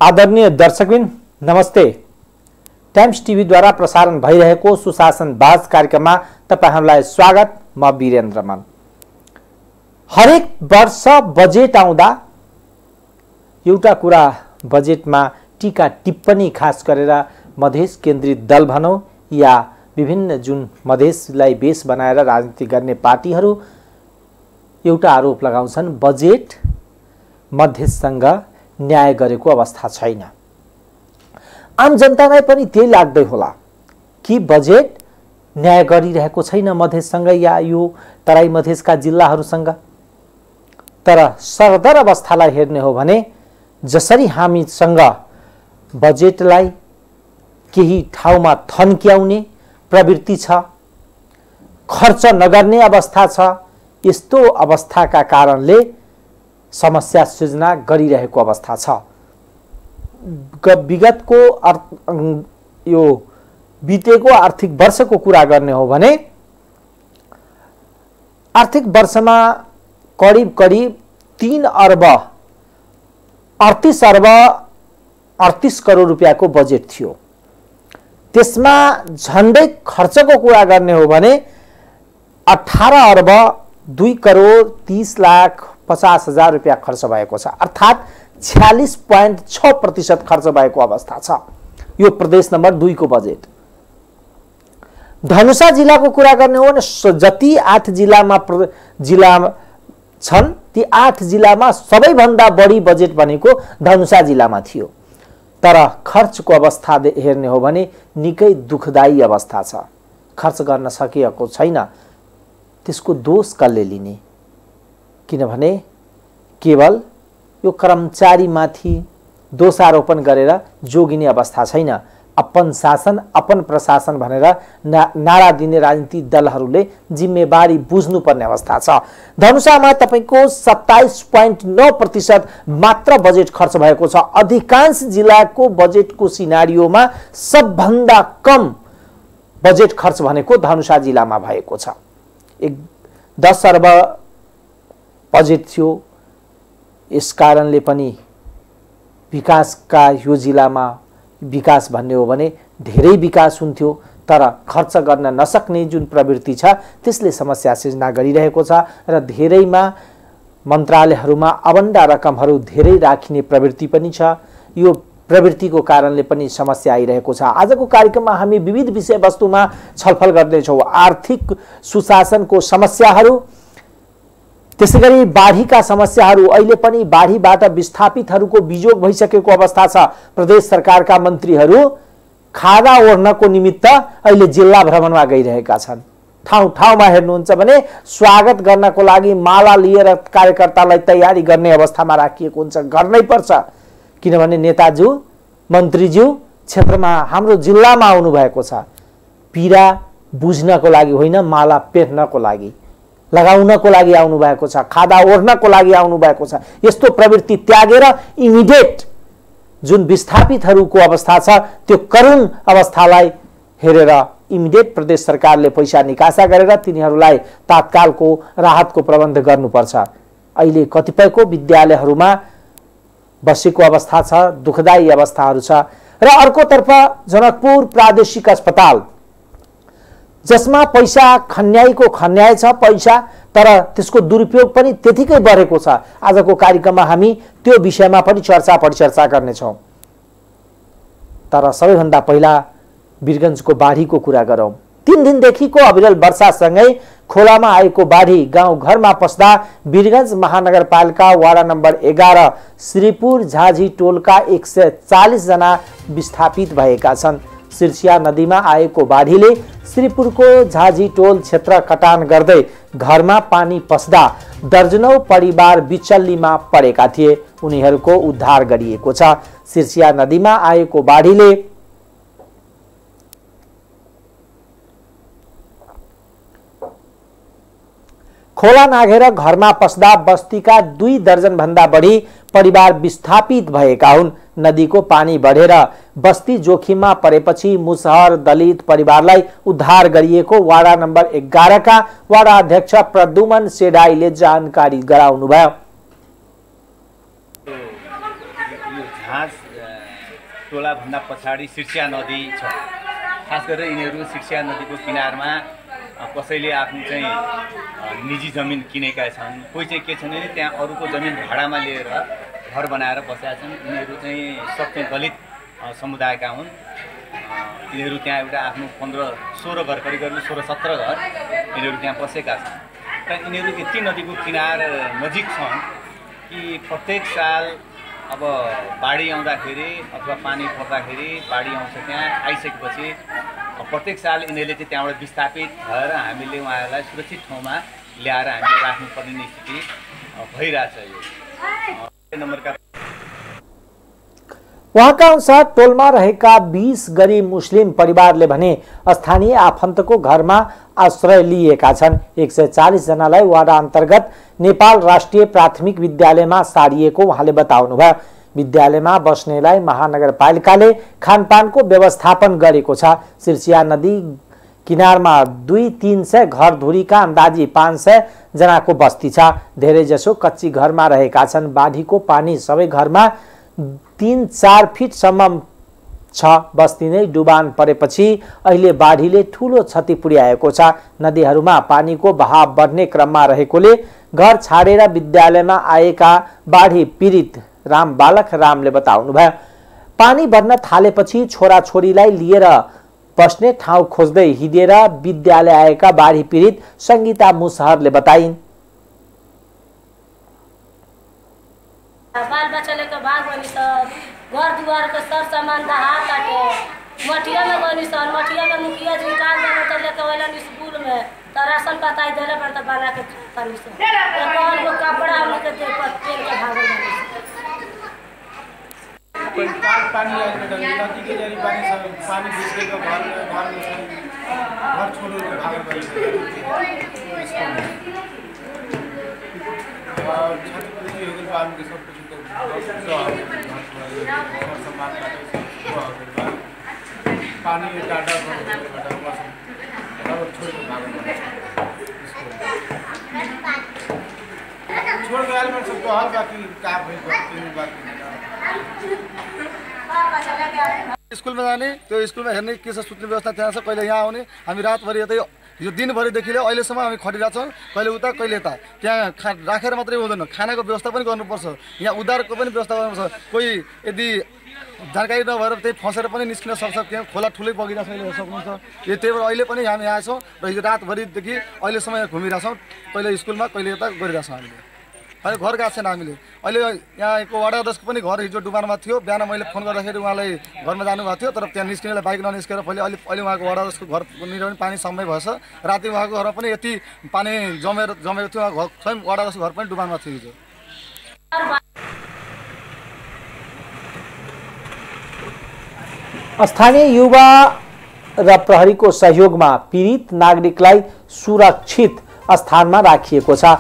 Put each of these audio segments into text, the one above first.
आदरणीय दर्शकबिन नमस्ते। टाइम्स टिभी द्वारा प्रसारण भइरहेको सुशासन बाज कार्यक्रममा तपाईहरुलाई स्वागत। म वीरेन्द्र मान। हरेक वर्ष बजेट आउँदा एउटा कुरा बजेटमा टीका टिप्पणी खास गरेर मधेस केन्द्रित दल भनौं या विभिन्न जुन मधेसलाई बेस बनाएर राजनीति गर्ने पार्टीहरू एउटा आरोप लगाउँछन्, बजेट मधेससँग न्याय गरेको अवस्था छैन। आम जनतालाई पनि त्यही लाग्दै होला कि बजेट न्याय गरिरहेको छैन मधेससँग या यो तराई मधेसका जिल्लाहरूसँग। तर सरदर अवस्थालाई हेर्ने हो भने जसरी हामीसँग बजेटलाई केही ठाउँमा थन्क्याउने प्रवृत्ति छ, खर्च नगर्ने अवस्था छ, यस्तो अवस्थाका कारणले समस्या सृजना गरिरहेको अवस्था छ। विगतको यो बितेको आर्थिक वर्षको कुरा गर्ने हो भने आर्थिक वर्षमा करिब 3 अर्ब 38 करोड रुपैयाँको बजेट थियो। त्यसमा झन्डै खर्चको कुरा गर्ने हो भने 18 अर्ब 2 करोड 30 लाख 50 हजार रुपैयाँ खर्च भएको छ, अर्थात 46.6% खर्च भएको अवस्था छ। यो प्रदेश नम्बर 2 को बजेट। धनुषा जिल्लाको कुरा गर्ने हो भने जति 8 जिल्ला छन् ती 8 जिल्लामा सबैभन्दा बढी बजेट भनेको धनुषा जिल्लामा थियो। तर खर्चको अवस्था हेर्ने हो भने निकै दुखदायी अवस्था छ। खर्च गर्न सकिएको छैन। त्यसको दोष कसले लिने? किनभने केवल यो कर्मचारीमाथि दोषारोपण गरेर जोगिने अवस्था छैन। अपन शासन अपन प्रशासन भनेर नारा दिने राजनीतिक दलहरूले जिम्मेवारी बुझ्नुपर्ने अवस्था छ। धनुषामा तपाईको 27.9% मात्र बजेट खर्च भएको छ। अधिकांश जिल्लाको बजेटको सिनारियोमा सबभन्दा कम बजेट खर्च भनेको धनुषा जिल्लामा भएको छ। 10 अर्ब बजेट थियो। यस कारणले पनि विकासका यो जिल्लामा विकास भन्ने हो भने धेरै विकास हुन्थ्यो, तर खर्च गर्न नसक्ने जुन प्रवृत्ति छ त्यसले समस्या सिर्जना गरिरहेको छ र धेरैमा मन्त्रालयहरूमा आवण्टा रकमहरू धेरै राखिने प्रवृत्ति पनि छ। यो प्रवृत्तिको कारणले पनि समस्या आइरहेको छ। आजको कार्यक्रममा हामी विविध विषयवस्तुमा छलफल गर्दैछौँ। आर्थिक सुशासनको समस्याहरू, त्यसैगरी बाढीका समस्याहरू। अहिले पनि बाढीबाट विस्थापितहरूको बिजोग भइसकेको अवस्था छ। प्रदेश सरकारका मन्त्रीहरू खादा ओढ्नको निमित्त अहिले जिल्ला भ्रमणमा गइरहेका छन्। ठाउँ ठाउँमा हेर्नुहुन्छ भने स्वागत गर्नको लागि माला लिएर कार्यकर्तालाई तयारी गर्ने अवस्थामा राखिएको हुन्छ। गर्नै पर्छ, किनभने नेताज्यू मन्त्रीज्यू क्षेत्रमा हाम्रो जिल्लामा आउनु भएको छ। पीडा बुझ्नको लागि होइन, माला पेर्नको लागि लगाउनको लागि आउनु भएको छ, खादा ओढ्नको लागि आउनु भएको छ। यस्तो प्रवृत्ति त्यागेर इमिडिएट जुन विस्थापितहरूको अवस्था छ त्यो करुण अवस्थालाई हेरेर इमिडिएट प्रदेश सरकारले पैसा निकासा गरेर तिनीहरूलाई तात्कालको राहतको प्रबन्ध गर्नुपर्छ। अहिले कतिपयको विद्यालयहरूमा बसेको अवस्था छ, दुखदायी अवस्थाहरू छ। र अर्कोतर्फ जनकपुर प्रादेशिक अस्पताल जसमा पैसा खन्याईको खन्याई छ पैसा, तर त्यसको दुरुपयोग पनि त्यतिकै बढेको छ। आजको कार्यक्रममा हामी त्यो विषयमा पनि परिचर्चा गर्नेछौँ। तर सबैभन्दा पहिला वीरगञ्जको बाढीको कुरा गरौँ। 3 दिनदेखिको अविरल वर्षासँगै खोलामा आएको बाढी गाउँ घरमा पस्दा वीरगञ्ज महानगरपालिका वाडा नम्बर 11 श्रीपुर झाझी टोलका 140 जना विस्थापित भएका छन्। सिर्सिया नदीमा आएको बाढीले श्रीपुरको झाझी टोल क्षेत्र कटान गर्दै घरमा पानी पस्दा दर्जनौं परिवार बिचल्लीमा परेका थिए। उनीहरूको उद्धार गरिएको छ। सिर्सिया नदीमा आएको बाढीले खोला नाघेर घरमा पस्दा बस्तीका 2 दर्जन भन्दा बढी परिवार विस्थापित भएका हुन्। नदीको पानी बढेर बस्ती जोखिममा परेपछि मुसहर दलित परिवारलाई उद्धार गरिएको वाडा नम्बर 11 का वाडा अध्यक्ष प्रदुमन सेडाईले जानकारी गराउनुभयो। टोलाभन्दा पछाडि सिर्सिया नदी छ। खास गरेर यिनीहरू सिर्सिया नदीको किनारमा कसैले आफ्नो चाहिँ निजी जमिन किनेका छन्, कोही चाहिँ के छन् भने त्यहाँ अरूको जमिन भाडामा लिएर घर बनाएर बसेका छन्। यिनीहरू चाहिँ सब चाहिँ दलित समुदायका हुन्। यिनीहरू त्यहाँ एउटा आफ्नो 15-16 घर, करिब करिब 16-17 घर यिनीहरू त्यहाँ बसेका छन्। र यिनीहरू यति नदीको किनार नजिक छन् कि प्रत्येक साल अब बाढी आउँदाखेरि अथवा पानी पर्दाखेरि, बाढी आउँछ त्यहाँ आइसकेपछि प्रत्येक साल यिनीहरूले चाहिँ त्यहाँबाट विस्थापित भएर हामीले उहाँहरूलाई सुरक्षित ठाउँमा ल्याएर हामीले राख्नुपर्ने स्थिति भइरहेछ। यो नम्बरका उहाँका अनुसार टोलमा रहेका 20 गरीब मुस्लिम परिवारले भने स्थानीय आफन्तको घरमा आश्रय लिएका छन्। 140 जनालाई वाडा अन्तर्गत नेपाल राष्ट्रिय प्राथमिक विद्यालयमा सारिएको उहाँले बताउनुभयो। विद्यालयमा बस्नेलाई महानगरपालिकाले खानपानको व्यवस्थापन गरेको छ। सिर्सिया नदी किनारमा 200-300 घर धुरीका अन्दाजी 500 जनाको बस्ती छ। धेरैजसो कच्ची घरमा रहेका छन्। बाढीको पानी सबै घरमा 3-4 फिटसम्म छ। बस्ती नै डुबान परेपछि अहिले बाढीले ठूलो क्षति पुर्याएको छ। नदीहरूमा पानीको बहाव बढ्ने क्रममा रहेकोले घर छाडेर विद्यालयमा आएका बाढी पीडित राम बालक रामले बताउनुभयो। पानी बढ्न थालेपछि छोराछोरीलाई लिएर बस्ने ठाउँ खोज्दै हिँडेर विद्यालय आएका बाढी पीडित संगीता मुसहरले बताइन्। बाल बच्चा लेकर भाग बनी सर, घर दुआर के सर सामान दहा काटे मठिया में बनी सर। मठिया में मुखिया जी निकाल देने तो लेकर वाला स्कूल में तो राशन पताई देने पड़ता बना के पानी से कौन को कपड़ा हम के दे पर पेन के भाग बनी पानी नदी के जरी पानी घुस के घर छोड़ के भाग बनी और छात्रवृत्ति हो गई पालन के सब कुछ पानी टाटा छोड़ गया में सबको हल बाकी का स्कूल में जाने तो स्कूल में हेर्ने के छ सुत्ने व्यवस्था त्यहाँ छ। कहिले यहाँ आउने हामी रातभरि यतै यो दिनभरिदेखि अहिलेसम्म हामी खटिरहेछौँ। कहिले उता कहिले यता त्यहाँ राखेर मात्रै हुँदैन, खानाको व्यवस्था पनि गर्नुपर्छ, यहाँ उधारको पनि व्यवस्था गर्नुपर्छ। कोही यदि जानकारी नभएर त्यही फसेर पनि निस्किन सक्छ। त्यहाँ खोला ठुलै बगिरहेको छ, हेर्न सक्नुहुन्छ। यो त्यही भएर अहिले पनि हामी यहाँ छौँ र यो रातभरिदेखि अहिलेसम्म यहाँ घुमिरहेछौँ। कहिले स्कुलमा कहिले यता गरिरहेछौँ हामीले। अहिले घर गएको छैन हामीले। अहिले यहाँको वडा अध्यक्षको पनि घर हिजो डुबानमा थियो। बिहान मैले फोन गर्दाखेरि उहाँलाई घरमा जानुभएको थियो, तर त्यहाँ निस्किनेलाई बाइक ननिस्केर अहिले उहाँको वडा अध्यक्षको घरनिर पनि पानी समय भएछ। राति उहाँको घरमा पनि यति पानी जमेको थियो। उहाँ स्वयं वडा अध्यक्षको घर पनि डुबानमा थियो हिजो। स्थानीय युवा र प्रहरीको सहयोगमा पीडित नागरिकलाई सुरक्षित स्थानमा राखिएको छ।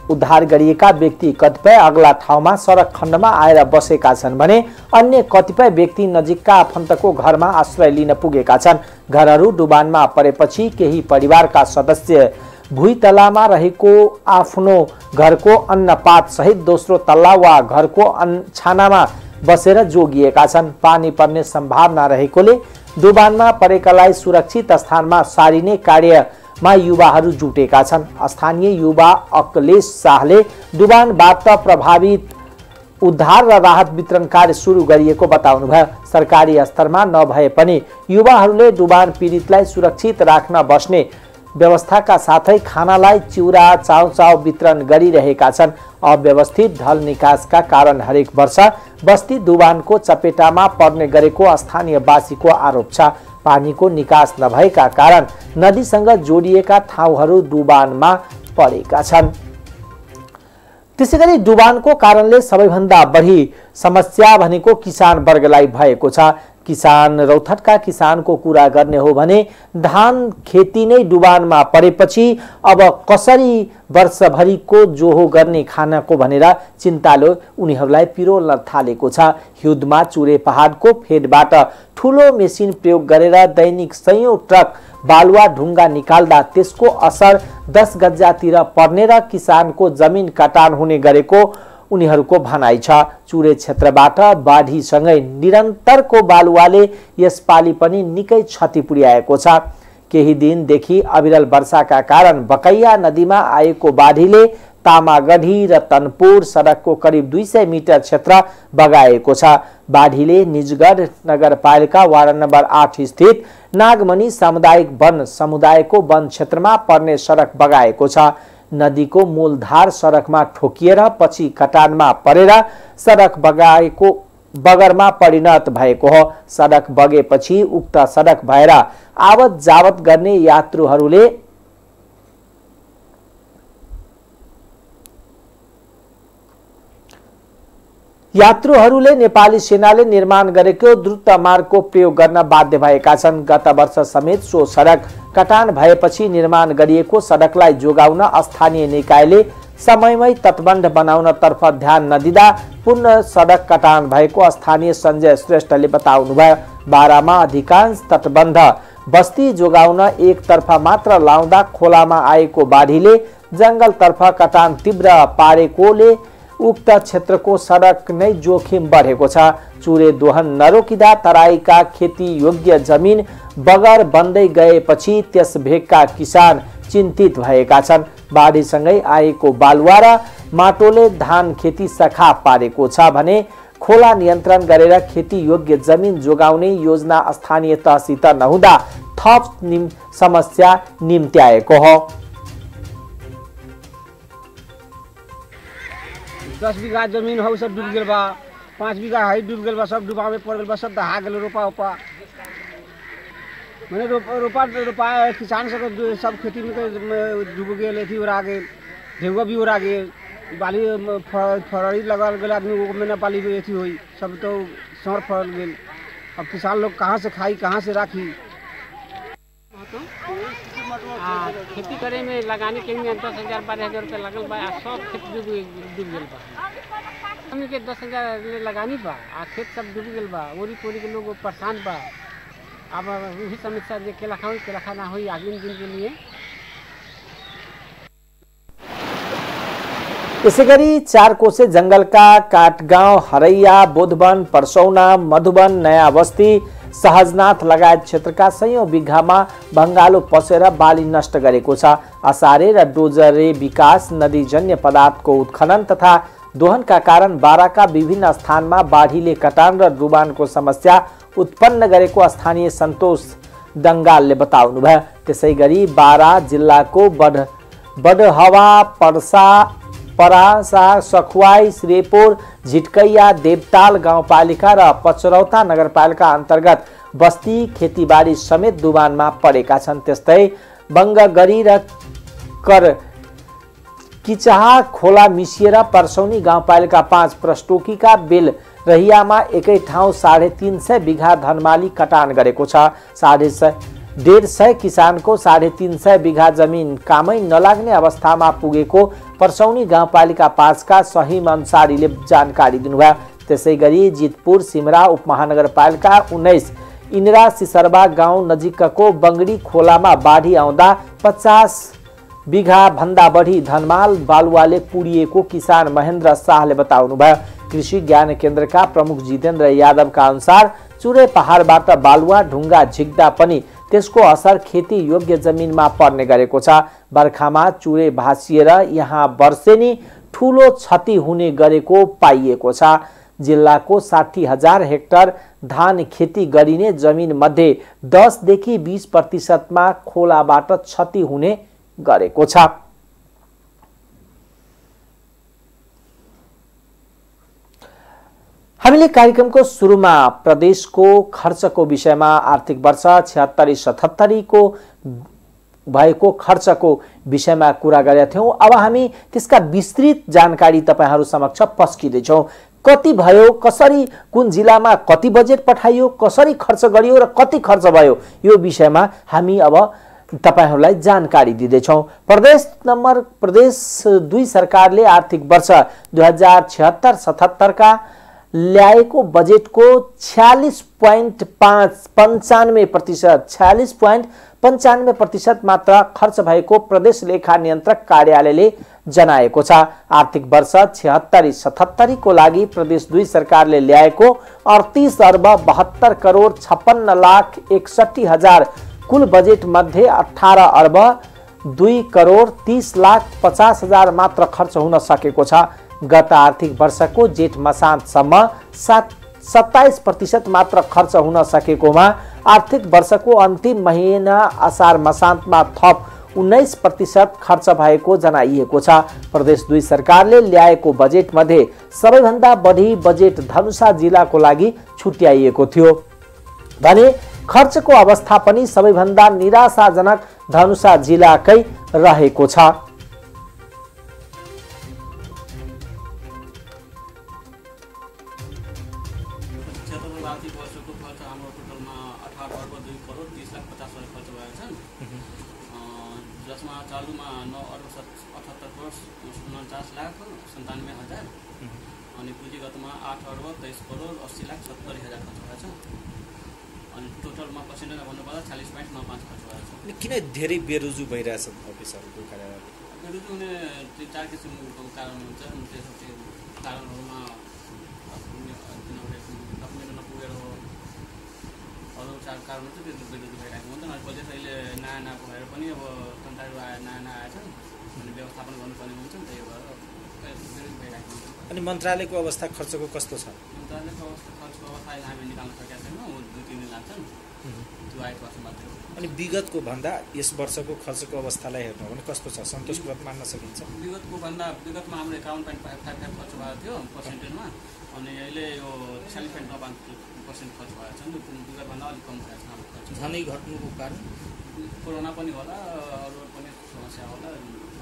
उद्धार गरिएका व्यक्ति कतिपय अग्ला ठाउँमा सडक खण्डमा आएर बसेका छन् भने अन्य कतिपय व्यक्ति नजिकका आफन्तको घरमा आश्रय लिन पुगेका छन्। घरहरू डुबानमा परेपछि केही परिवारका सदस्य भुइँ तल्लामा रहेको आफ्नो घरको अन्नपात सहित दोस्रो तल्ला वा घरको छानामा बसेर जोगिएका छन्। पानी पर्ने सम्भावना रहेकोले डुबानमा परेकालाई सुरक्षित स्थानमा सारिने कार्यमा युवाहरू जुटेका छन्। स्थानीय युवा अकलेश शाहले डुबानबाट प्रभावित उद्धार र राहत वितरण कार्य सुरु गरिएको बताउनुभयो। सरकारी स्तरमा नभए पनि युवाहरूले डुबान पीडितलाई सुरक्षित राख्न बस्ने व्यवस्थाका साथै खानालाई चिउरा चाउचाउ वितरण गरिरहेका छन्। अव्यवस्थित ढल निकासका कारण हरेक वर्ष बस्ती डुबानको चपेटामा पर्ने गरेको स्थानीयवासीको आरोप छ। पानीको निकास नभएका कारण नदीसँग जोडिएका ठाउँहरू डुबानमा परेका छन्। त्यसैगरी डुबानको कारणले सबैभन्दा बढी समस्या भनेको किसान वर्गलाई भएको छ। किसान रौथटका किसानको कुरा गर्ने हो भने धान खेती नै डुबानमा परेपछि अब कसरी वर्षभरिको जोहो गर्ने खानाको भनेर चिन्ताले उनीहरूलाई पिरोल्न थालेको छ। हिउँदमा चुरे पहाडको फेदबाट ठूलो मेसिन प्रयोग गरेर दैनिक सयौं ट्रक बालुवा ढुङ्गा निकाल्दा त्यसको असर 10 गज्जातिर पर्ने र किसानको जमिन कटान हुने गरेको उनीहरूको भनाइ छ। चुरे क्षेत्रबाट बाढीसँगै निरन्तरको बालुवाले यसपालि पनि निकै क्षति पुर्याएको छ। केही दिनदेखि अविरल वर्षाका कारण बकैया नदीमा आएको बाढीले तामागढी र तनपुर सडकको करिब 200 मिटर क्षेत्र बगाएको छ। बाढीले निजगढ नगरपालिका वार्ड नम्बर 8 स्थित नागमणि सामुदायिक वन समुदायको वन क्षेत्रमा पर्ने सडक बगाएको छ। नदीको मूलधार सडकमा ठोकिएर पछि कटानमा परेर सडक बगाएको बगरमा परिणत भएको हो। सडक बगेपछि उक्त सडक भएर आवत जावत गर्ने यात्रुहरूले नेपाली सेनाले निर्माण गरेको द्रुत मार्गको प्रयोग गर्न बाध्य भएका छन्। गत वर्ष समेत सो सडक कटान भएपछि निर्माण गरिएको सडकलाई जोगाउन स्थानीय निकायले समयमै तटबन्ध बनाउनतर्फ ध्यान नदिँदा पुनः सडक कटान भएको स्थानीय सञ्जय श्रेष्ठले बताउनुभयो। बारामा अधिकांश तटबन्ध बस्ती जोगाउन एकतर्फ मात्र लाउँदा खोलामा आएको बाढीले जंगलतर्फ कटान तीव्र पारेकोले उक्त क्षेत्रको सडक नै जोखिम बढेको छ। चुरे दोहन नरोकिँदा तराईका खेती योग्य जमिन बगर बन्दै गएपछि त्यस भेगका किसान चिन्तित भएका छन्। बाढीसँगै आएको बालुवा र माटोले धान खेती सखाप पारेको छ भने खोला नियन्त्रण गरेर खेती योग्य जमिन जोगाउने योजना स्थानीय तहसित नहुँदा थप समस्या निम्त्याएको हो। 10 बीघा जमीन हो सब डूब गल बा, 5 बीघा है डूब गल बा, सब डूबा में पड़ गल बा, सब दहा गल रोपा उपा मैंने रोपा किसान सब खेती में डूब गए थी उड़ा गए, ढेउआ भी उड़ा गए, बाली फरड़ी लगा गल आदमी वो मैंने बाली भी थी हुई सब तो सौर फल गए। अब किसान लोग कहाँ से खाई कहाँ से राखी। खेती करे में लगाने के लिए 10,000 12,000 रुपये लगल बा, सब खेत डूब गल बा। हमने के 10,000 लगानी बा, खेत सब डूब गल बा, ओरी पोरी के लोग परेशान बा। अब वही समस्या जे केला खाना हुई आगे दिन के लिए। यसै गरी 4 कोसे जंगलका काटगाउँ, हरैया, बोधवन, परसौना, मधुवन, नयाँ बस्ती, सहजनाथ लगायत क्षेत्रका सयौं बिघामा भंगालो पसेर बाली नष्ट गरेको छ। असारे र डोजरे विकास नदीजन्य पदार्थको उत्खनन तथा दोहनका कारण बाराका विभिन्न स्थानमा बाढीले कटान र डुबानको समस्या उत्पन्न गरेको स्थानीय सन्तोष दंगालले बताउनुभयो। त्यसैगरी बारा जिल्लाको बडहवा, परासा, सखुवाई, श्रीपुर, झिटकैया, देवताल गाउँपालिका र पचरौता नगरपालिका अन्तर्गत बस्ती खेतीबारी समेत डुबानमा परेका छन्। त्यस्तै बङ्गगरी र किचाहा खोला मिसिएर परसौनी गाउँपालिका 5 प्रस्टोकीका बेल रहियामा एकै ठाउँ 350 बिघा धनमाली कटान गरेको छ। 150 किसानको 350 बिघा जमिन कामै नलाग्ने अवस्थामा पुगेको परसौनी गाउँपालिका 5 का सहीम अन्सारीले जानकारी दिनुभयो। त्यसैगरी जितपुर सिमरा उपमहानगरपालिका 19 इनरा सिसरबा गाउँ नजिकको बंगडी खोलामा बाढी आउँदा 50 बिघा भन्दा बढी धनमाल बालुवाले पुरिएको किसान महेन्द्र शाहले बताउनुभयो। कृषि ज्ञान केन्द्रका प्रमुख जितेन्द्र यादवका अनुसार चुरे पहाडबाट बालुवा ढुङ्गा झिक्दा पनि त्यसको असर खेती योग्य जमिनमा पर्ने गरेको छ। बर्खामा चुरे भासिएर यहाँ वर्षेनी ठूलो क्षति हुने गरेको पाइएको छ। जिल्लाको 60,000 हेक्टर धान खेती गरिने जमिन मध्ये 10 देखि 20% मा खोलाबाट क्षति हुने गरेको छ। हामीले कार्यक्रमको सुरुमा प्रदेशको खर्चको विषयमा आर्थिक वर्ष 76-77 को भएको खर्चको विषयमा कुरा गरेका थियौं। अब हामी त्यसका विस्तृत जानकारी तपाईहरु समक्ष पस्किदै छौं। कति भयो, कसरी कुन जिल्लामा कति बजेट पठाइयो, कसरी खर्च गरियो र कति खर्च भयो, यो विषयमा हामी अब तपाईहरुलाई जानकारी दिदै छौं। प्रदेश 2 सरकारले आर्थिक वर्ष 2076-77 का ल्याएको बजेटको 46.95% मात्र खर्च भएको प्रदेश लेखा नियन्त्रक कार्यालयले जनाएको छ। आर्थिक वर्ष 76-77 को लागि प्रदेश 2 सरकारले ल्याएको 38 अर्ब 72 करोड 56 लाख 61 हजार कुल बजेट मध्ये 18 अर्ब 2 करोड 30 लाख 50 हजार मात्र खर्च हुन सकेको छ। गत आर्थिक वर्षको जेठ मसान्तसम्म 27% मात्र खर्च हुन सकेकोमा आर्थिक वर्षको अन्तिम महिना असार मसान्तमा थप 19% खर्च भएको जनाइएको छ। प्रदेश 2 सरकारले ल्याएको बजेट मध्ये सबैभन्दा बढी बजेट धनुषा जिल्लाको लागि छुट्याइएको थियो भने खर्चको अवस्था पनि सबैभन्दा निराशाजनक धनुषा जिल्लाकै रहेको छ। आर्थिक वर्षको खर्च हाम्रो टोटलमा 18 अर्ब 2 करोड 30 लाख 50 हजार खर्च भएको छ, जसमा चालुमा 9 अर्ब 78 करोड 49 लाख 97 हजार अनि पुँजीगतमा 8 अर्ब 23 करोड 80 लाख 70 हजार खर्च भएको छ अनि टोटलमा पर्सेन्टेजमा भन्नुपर्दा 40.95 खर्च भएको छ। किन धेरै बेरोजु भइरहेछ अफिसहरूको कार्यालय? बेरोजु हुने 3-4 किसिमको कारण हुन्छ। त्यसको कारणहरूमा कारण चाहिँ त्यो बेरोजु भइरहेको हुन्छ। अनि बजेट अहिले नयाँ भएर पनि अब तन्त्रहरू नयाँ आएछन् अनि व्यवस्थापन गर्नुपर्ने हुन्छ नि, त्यही भएर बेरोजु भइरहेको हुन्छ। अनि मन्त्रालयको अवस्था खर्चको कस्तो छ? मन्त्रालयको खर्चको अवस्था अहिले हामी निकाल्न सकेका छैनौँ, 2-3 दिन लाग्छन् त्यो आएको वर्ष मात्रै। अनि विगतको भन्दा यस वर्षको खर्चको अवस्थालाई हेर्नु हो भने कस्तो छ? सन्तोषप्रद मान्न सकिन्छ? विगतमा हाम्रो 51.55 खर्च भएको थियो पर्सेन्टेजमा अनि अहिले यो 46.95% खर्च भएको छ। विगतभन्दा अलिक कम भएको छ हाम्रो खर्च। झनै घट्नुको कारण कोरोना पनि होला, अरू पनि समस्या होला।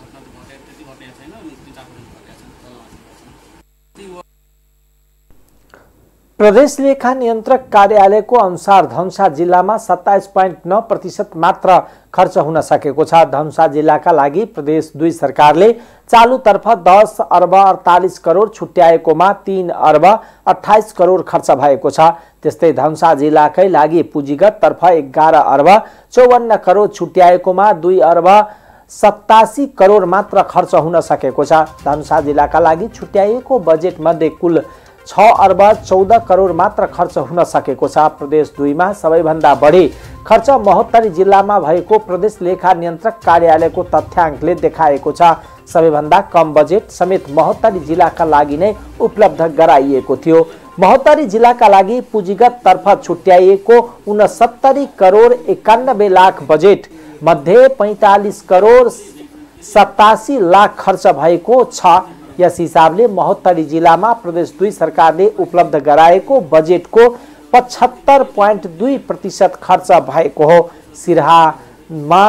घट्न त घटे त्यति घटेको छैन, 3-4% घटेको छ। प्रदेश लेखा नियन्त्रक कार्यालयको अनुसार धनुषा जिल्लामा 27.9% मात्र खर्च हुन सकेको छ। धनुषा जिल्लाका लागि प्रदेश 2 सरकारले चालुतर्फ 10 अर्ब 48 करोड छुट्याएकोमा 3 अर्ब 28 करोड खर्च भएको छ। त्यस्तै धनुषा जिल्लाकै लागि पुँजीगत तर्फ 11 अर्ब 54 करोड छुट्याएकोमा 2 अर्ब 87 करोड मात्र खर्च हुन सकेको छ। धनुषा जिल्लाका लागि छुट्याइएको बजेट मध्ये कुल 6 अर्ब 14 करोड मात्र खर्च हुन सकेको छ। प्रदेश 2 मा सबैभन्दा बढी खर्च महोत्तरी जिल्लामा भएको प्रदेश लेखा नियन्त्रक कार्यालयको तथ्याङ्कले देखाएको छ। सबैभन्दा कम बजेट समेत महोत्तरी जिल्लाका लागि नै उपलब्ध गराइएको थियो। महोत्तरी जिल्लाका लागि पुँजीगत तर्फ छुट्याइएको 69 करोड 91 लाख बजेट मध्ये 45 करोड 87 लाख खर्च भएको छ। यस हिसाबले महोत्तरी जिल्लामा प्रदेश 2 सरकारले उपलब्ध गराएको बजेटको 75.2% खर्च भएको हो। सिराहामा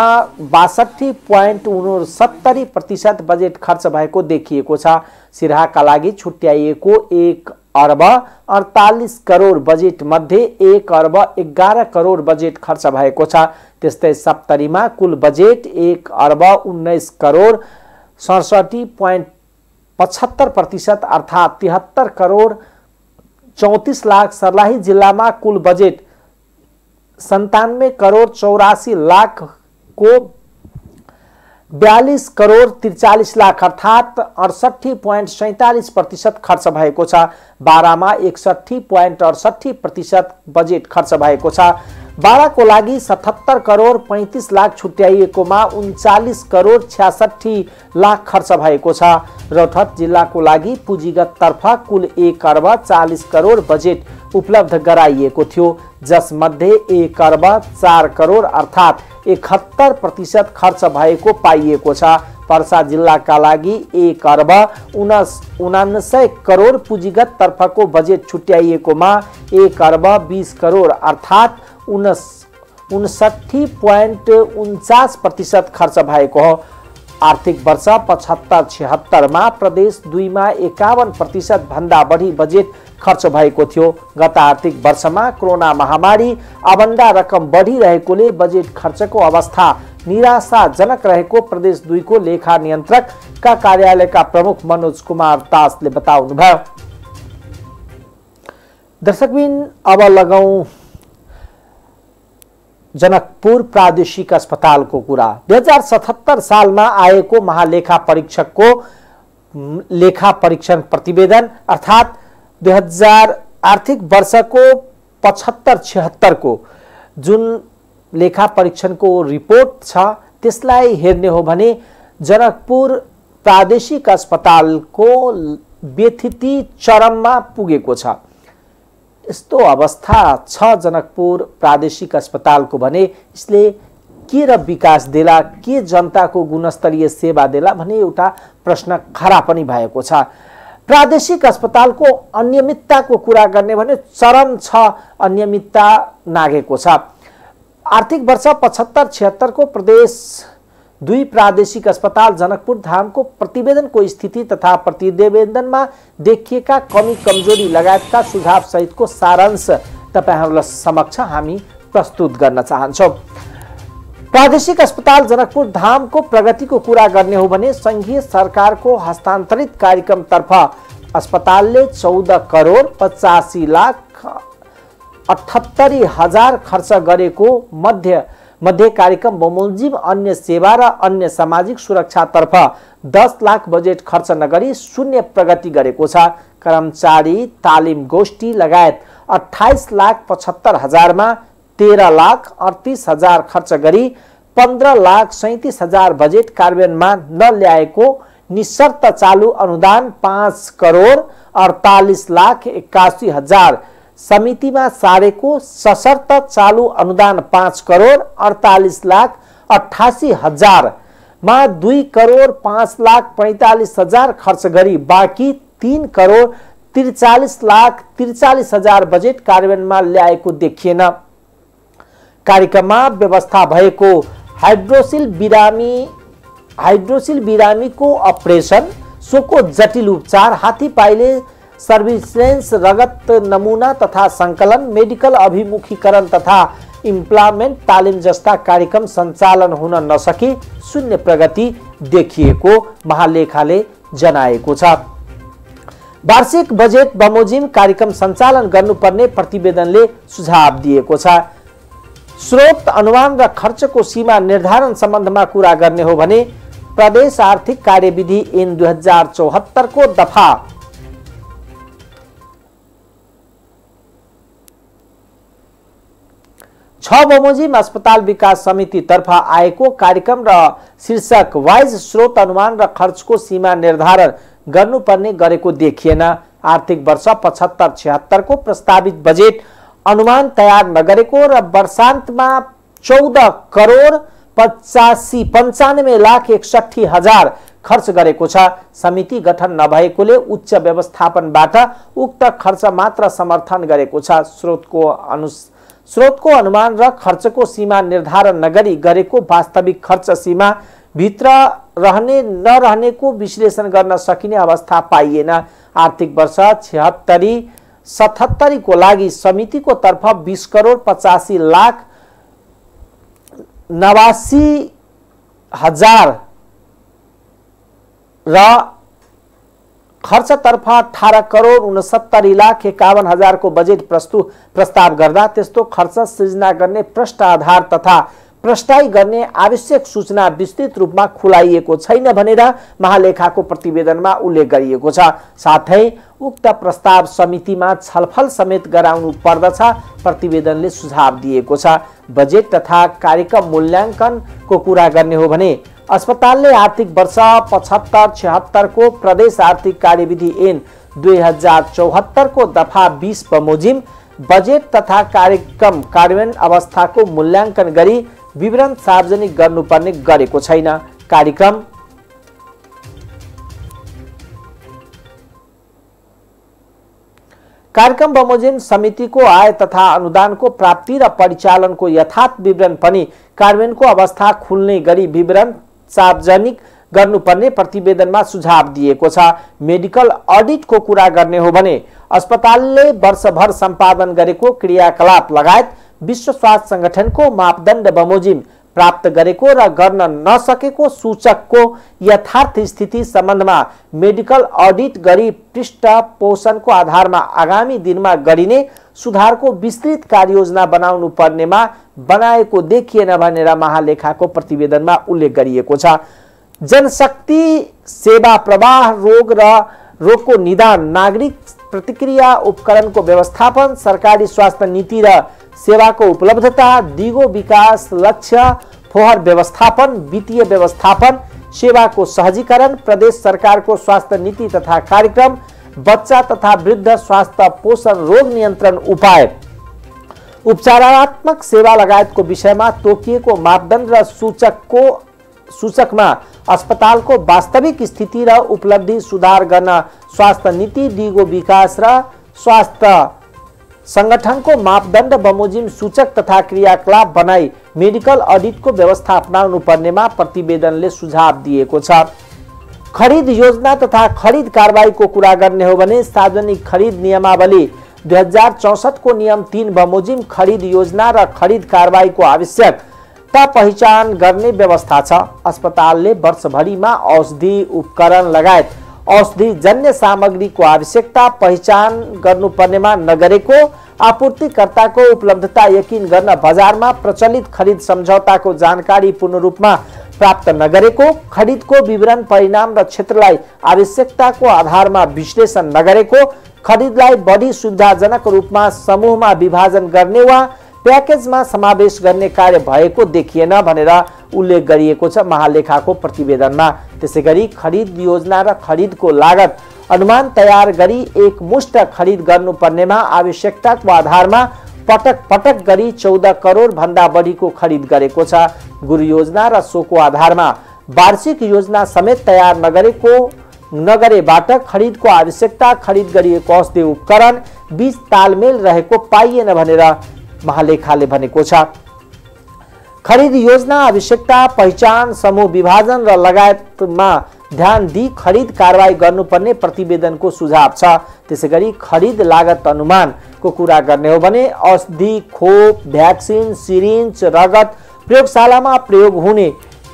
62.69% बजेट खर्च भएको देखिएको छ। सिराहाका लागि छुट्याइएको 1 अर्ब 48 करोड बजेट मध्ये 1 अर्ब 11 करोड बजेट खर्च भएको छ। त्यस्तै सप्तरीमा कुल बजेट 1 अर्ब 19 करोड 67.75% अर्थात् 73 करोड 34 लाख। सर्लाही जिल्लामा कुल बजेट 97 करोड 84 लाख को 42 करोड 43 लाख अर्थात् 68.47% खर्च भएको छ। बारामा 61.68% बजेट खर्च भएको छ। बाराको लागि 77 करोड 35 लाख छुट्याइएकोमा 39 करोड 66 लाख खर्च भएको छ। रौतहट जिल्लाको लागि पुँजीगत तर्फ कुल 1 अर्ब 40 करोड बजेट उपलब्ध गराइएको थियो, जसमध्ये 1 अर्ब 4 करोड अर्थात् 71% खर्च भएको पाइएको छ। पर्सा जिल्लाका लागि 1 अर्ब 79 करोड पुँजीगत तर्फको बजेट छुट्याइएकोमा 1 अर्ब 20 करोड अर्थात् 59.49% खर्च भएको हो। आर्थिक वर्ष 75-76 मा प्रदेश 2 मा 51% भन्दा बढी बजेट खर्च भएको थियो। गत आर्थिक वर्षमा कोरोना महामारी आवन्दा रकम बढिरहेकोले बजेट खर्चको अवस्था निराशाजनक रहेको प्रदेश 2 को लेखा नियन्त्रक का कार्यालयका प्रमुख मनोज कुमार दासले बताउनुभयो। दर्शकबिन अब लगाउँ जनकपुर प्रादेशिक अस्पतालको कुरा 2077 सालमा आएको महालेखा परीक्षकको लेखा परीक्षण प्रतिवेदन अर्थात् 2000 आर्थिक वर्षको 75-76 को जुन लेखा परीक्षणको रिपोर्ट छ त्यसलाई हेर्ने हो भने जनकपुर प्रादेशिक अस्पतालको व्यथिति चरममा पुगेको छ। यस्तो अवस्था छ जनकपुर प्रादेशिक अस्पतालको भने यसले के र विकास देला, के जनताको गुणस्तरीय सेवा देला भन्ने एउटा प्रश्न खडा पनि भएको छ। प्रादेशिक अस्पतालको अनियमितताको कुरा गर्ने भने चरम छ अनियमितता नागेको छ। आर्थिक वर्ष 75-76 को प्रदेश 2 प्रादेशिक अस्पताल जनकपुर धामको प्रतिवेदनको स्थिति तथा प्रतिवेदनमा देखिएका कमी कमजोरी लगायतका सुझाव सहितको सारांश तपाईहरुलाई समक्ष हामी प्रस्तुत गर्न चाहन्छौं। प्रादेशिक अस्पताल जनकपुर धामको प्रगतिको कुरा गर्ने हो भने संघीय सरकारको हस्तान्तरित कार्यक्रमतर्फ अस्पतालले 14 करोड 85 लाख 78 हजार खर्च गरेको मध्य कार्यक्रम बमोजिम अन्य सेवा र अन्य सामाजिक सुरक्षातर्फ 10 लाख बजेट खर्च नगरी शून्य प्रगति गरेको छ। कर्मचारी तालिम गोष्ठी लगायत 28 लाख 75 हजारमा 13 लाख 38 हजार खर्च गरी 15 लाख 37 हजार बजेट कार्यान्वयनमा नल्याएको निशर्त चालू अनुदान 5 करोड 48 लाख 81 हजार समितिमा सारेको सशर्त चालू अनुदान 5 करोड 48 लाख 88 हजार मा 2 करोड 5 लाख 45 हजार खर्च गरी बाँकी 3 करोड 43 लाख 43 हजार बजेट कार्यान्वयनमा ल्याएको देखिएन। कार्यक्रममा व्यवस्था भएको हाइड्रोसिल बिरामीको अपरेसन, सोको जटिल उपचार, हाथीपाइले सर्भिलेन्स, रगत नमूना तथा संकलन, मेडिकल अभिमुखीकरण तथा इम्प्लामेन्ट तालिम जस्ता कार्यक्रम सञ्चालन हुन नसकी शून्य प्रगति देखिएको महालेखाले जनाएको छ। वार्षिक बजेट बमोजिम कार्यक्रम सञ्चालन गर्नुपर्ने प्रतिवेदनले सुझाव दिएको छ। स्रोत अनुमान र खर्चको सीमा निर्धारण सम्बन्धमा कुरा गर्ने हो भने प्रदेश आर्थिक कार्यविधि ऐन 2074 को दफा 6 बमोजिम अस्पताल विकास समिति तर्फ आएको कार्यक्रम र शीर्षक वाइज स्रोत अनुमान र खर्चको सीमा निर्धारण गर्नुपर्ने गरेको देखिएन। आर्थिक वर्ष 75-76 को प्रस्तावित बजेट अनुमान तयार नगरेको र वर्षान्तमा 14 करोड 95 लाख 61 हजार खर्च गरेको छ। समिति गठन नभएकोले उच्च व्यवस्थापनबाट उक्त खर्च मात्र समर्थन गरेको छ। स्रोतको अनुमान र खर्चको सीमा निर्धारण नगरी गरेको वास्तविक खर्च सीमा भित्र रहने नरहनेको विश्लेषण गर्न सकिने अवस्था पाइएन। आर्थिक वर्ष 76-77 को लागि समितिको तर्फ 20 करोड 85 लाख 89 हजार र खर्चतर्फ 18 करोड 69 लाख 51 हजार को बजेट प्रस्ताव गर्दा त्यस्तो खर्च सृजना गर्ने प्रष्ट आधार तथा प्रस्ताव गर्ने आवश्यक सूचना विस्तृत रूपमा खुलाइएको छैन भनेर महालेखाको प्रतिवेदनमा उल्लेख गरिएको छ। साथै उक्त प्रस्ताव समितिमा छलफल समेत गराउनु पर्दछ प्रतिवेदनले सुझाव दिएको छ। बजेट तथा कार्यक्रम मूल्याङ्कनको कुरा गर्ने हो भने अस्पतालले आर्थिक वर्ष 75-76 को प्रदेश आर्थिक कार्यविधि ऐन 2074 को दफा 20 बमोजिम बजेट तथा कार्यक्रम कार्यान्वयन अवस्थाको मूल्याङ्कन गरी विवरण सार्वजनिक गर्नुपर्ने गरेको छैन। कार्यक्रम बमोजिम समितिको आय तथा अनुदानको प्राप्ति र परिचालनको यथार्थ विवरण पनि कार्यान्वयनको अवस्था खुल्ने गरी विवरण सार्वजनिक गर्नुपर्ने प्रतिवेदनमा सुझाव दिएको छ। मेडिकल अडिटको कुरा गर्ने हो भने अस्पतालले वर्षभर सम्पादन गरेको क्रियाकलाप लगायत विश्व स्वास्थ्य संगठनको मापदण्ड बमोजिम प्राप्त गरेको र गर्न नसकेको सूचकको यथार्थ स्थिति सम्बन्धमा मेडिकल अडिट गरी पृष्ठपोषणको आधारमा आगामी दिनमा गरिने सुधारको विस्तृत कार्ययोजना बनाउनु पर्नेमा बनाएको देखिएन भनेर महालेखाको प्रतिवेदनमा उल्लेख गरिएको छ। जनशक्ति सेवा प्रवाह रोगको निदान नागरिक प्रतिक्रिया उपकरणको व्यवस्थापन सरकारी स्वास्थ्य नीति र सेवाको उपलब्धता दिगो विकास लक्ष्य फोहर व्यवस्थापन वित्तीय व्यवस्थापन सेवाको सहजीकरण प्रदेश सरकारको स्वास्थ्य नीति तथा कार्यक्रम बच्चा तथा वृद्ध स्वास्थ्य पोषण रोग नियन्त्रण उपाय उपचारात्मक सेवा लगायतको विषयमा तोकिएको मापदण्ड र सूचकमा अस्पतालको वास्तविक स्थिति र उपलब्धि सुधार गर्न स्वास्थ्य नीति दिगो विकास र स्वास्थ्य संगठनको मापदण्ड बमोजिम सूचक तथा क्रियाकलाप बनाई मेडिकल अडिटको व्यवस्था अपनाउनु पर्नेमा प्रतिवेदनले सुझाव दिएको छ। खरिद योजना तथा खरिद कारबाहीको कुरा गर्ने हो भने सार्वजनिक खरिद नियमावली 2064 को नियम 3 बमोजिम खरिद योजना र खरिद कारबाहीको आवश्यकता पहिचान गर्ने व्यवस्था छ। अस्पतालले वर्षभरिमा औषधि उपकरण लगायत औषधि जन्य सामग्रीको आवश्यकता पहिचान गर्नुपर्नेमा नगरेको आपूर्तिकर्ताको उपलब्धता यकिन गर्न बजारमा प्रचलित खरिद सम्झौताको जानकारी पूर्ण रूपमा प्राप्त नगरेको खरिदको विवरण परिणाम र क्षेत्रलाई आवश्यकताको आधारमा विश्लेषण नगरेको खरिदलाई बढी सुविधाजनक रूपमा समूहमा विभाजन गर्ने वा प्याकेजमा समावेश गर्ने कार्य भएको देखिएन भनेर उल्लेख गरिएको छ महालेखाको प्रतिवेदनमा। त्यसैगरी खरिद योजना र खरिदको लागत अनुमान तयार गरी एकमुष्ट खरिद गर्नुपर्नेमा आवश्यकताको आधारमा पटक पटक गरी 14 करोड भन्दा बढीको खरिद गरेको छ। गुरु योजना र सोको आधारमा वार्षिक योजना समेत तयार नगरेबाट खरिदको आवश्यकता खरिद गरिएको औषधि उपकरण बीच तालमेल रहेको पाइएन भनेर महालेखाले भनेको छ। खरिद योजना आवश्यकता पहिचान समूह विभाजन र लगायतमा ध्यान दिई खरिद कारबाही गर्नुपर्ने प्रतिवेदनको सुझाव छ। त्यसैगरी खरिद लागत अनुमानको कुरा गर्ने हो भने औषधि खोप भ्याक्सिन सिरिन्ज रगत प्रयोगशालामा प्रयोग हुने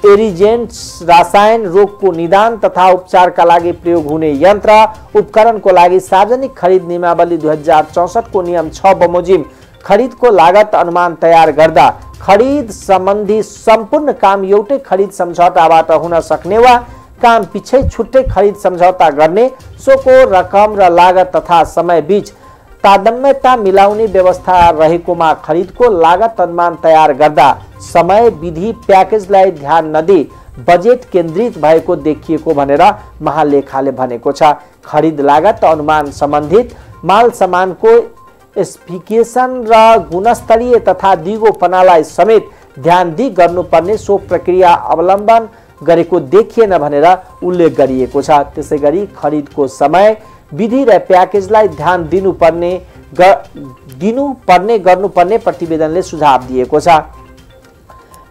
एरिजेन्ट्स रसायन रोगको निदान तथा उपचारका लागि प्रयोग हुने यन्त्र उपकरणको लागि सार्वजनिक खरिद नियमावली 2064 को नियम 6 बमोजिम खरिदको लागत अनुमान तयार गर्दा खरिद सम्बन्धी सम्पूर्ण काम एउटै खरिद सम्झौताबाट हुन सक्ने वा काम पिछै छुट्टै खरिद सम्झौता गर्ने सोको रकम र लागत तथा समय बीच तादम्यता मिलाउने व्यवस्था रहेकोमा खरिदको लागत अनुमान तयार गर्दा समय विधि प्याकेजलाई ध्यान नदिई बजेट केन्द्रित भएको देखिएको भनेर महालेखाले भनेको छ। खरिद लागत अनुमान सम्बन्धित माल सामानको स्पेसिफिकेसन र गुणस्तरीय तथा दिगोपनालाई समेत ध्यान दिई गर्नुपर्ने सो प्रक्रिया अवलम्बन गरेको देखिएन भनेर उल्लेख गरिएको छ। त्यसैगरी खरिदको समय विधि र प्याकेजलाई ध्यान गर्नुपर्ने प्रतिवेदनले सुझाव दिएको छ।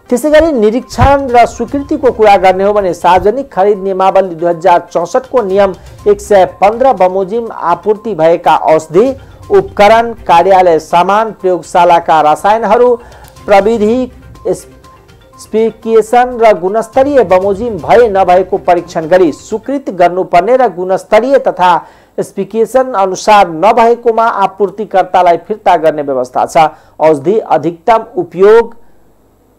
त्यसैगरी निरीक्षण र स्वीकृतिको कुरा गर्ने हो भने सार्वजनिक खरिद नियमावली 2064 को नियम 115 बमोजिम आपूर्ति भएका औषधि उपकरण कार्यालय सामान प्रयोगशालाका रसायनहरू प्रविधि स्पेसिफिकेसन र गुणस्तरीय बमोजिम भए नभएको परीक्षण गरी स्वीकृत गर्नुपर्ने र गुणस्तरीय तथा स्पेसिफिकेसन अनुसार नभएकोमा आपूर्तिकर्तालाई फिर्ता गर्ने व्यवस्था छ। औषधि अधिकतम उपयोग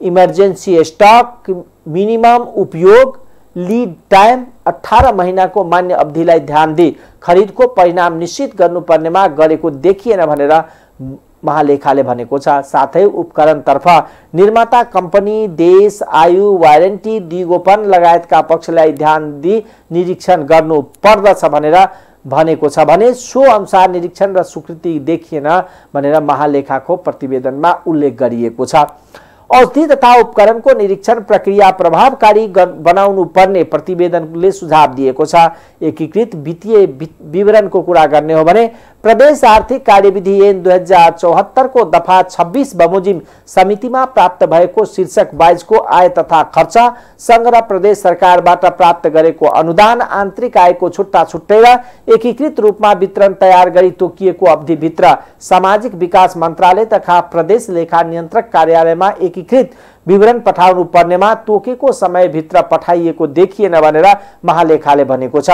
इमर्जेन्सी स्टक मिनिमम उपयोग लीड टाइम 18 महीनाको मान्य अवधिलाई ध्यान दिई खरिदको परिणाम निश्चित गर्नुपर्नेमा गरेको देखिएन भनेर महालेखाले भनेको छ। साथै उपकरणतर्फ निर्माता कम्पनी देश आयु वारेन्टी दिगोपन लगायतका पक्षलाई ध्यान दिई निरीक्षण गर्नु पर्दछ भनेर भनेको छ भने सो अनुसार निरीक्षण र स्वीकृति देखिएन भनेर महालेखाको प्रतिवेदनमा उल्लेख गरिएको छ। औषधि तथा उपकरणको निरीक्षण प्रक्रिया प्रभावकारी बनाउनु पर्ने प्रतिवेदनले सुझाव दिएको छ। एकीकृत वित्तीय विवरणको कुरा गर्ने हो भने प्रदेश आर्थिक कार्यविधि ऐन 2074 को दफा 26 बमोजिम समितिमा प्राप्त भएको शीर्षक 22 को आय तथा खर्च संग्रह प्रदेश सरकारबाट प्राप्त गरेको अनुदान आन्तरिक आयको छुट्टा छुट्टै र एकीकृत रूपमा वितरण तयार गरी तोकिएको अवधिभित्र सामाजिक विकास मन्त्रालय तथा प्रदेश लेखा नियन्त्रक कार्यालयमा एकीकृत विवरण पठाउनु पर्नेमा तोकेको समयभित्र पठाइएको देखिएन भनेर महालेखाले भनेको छ।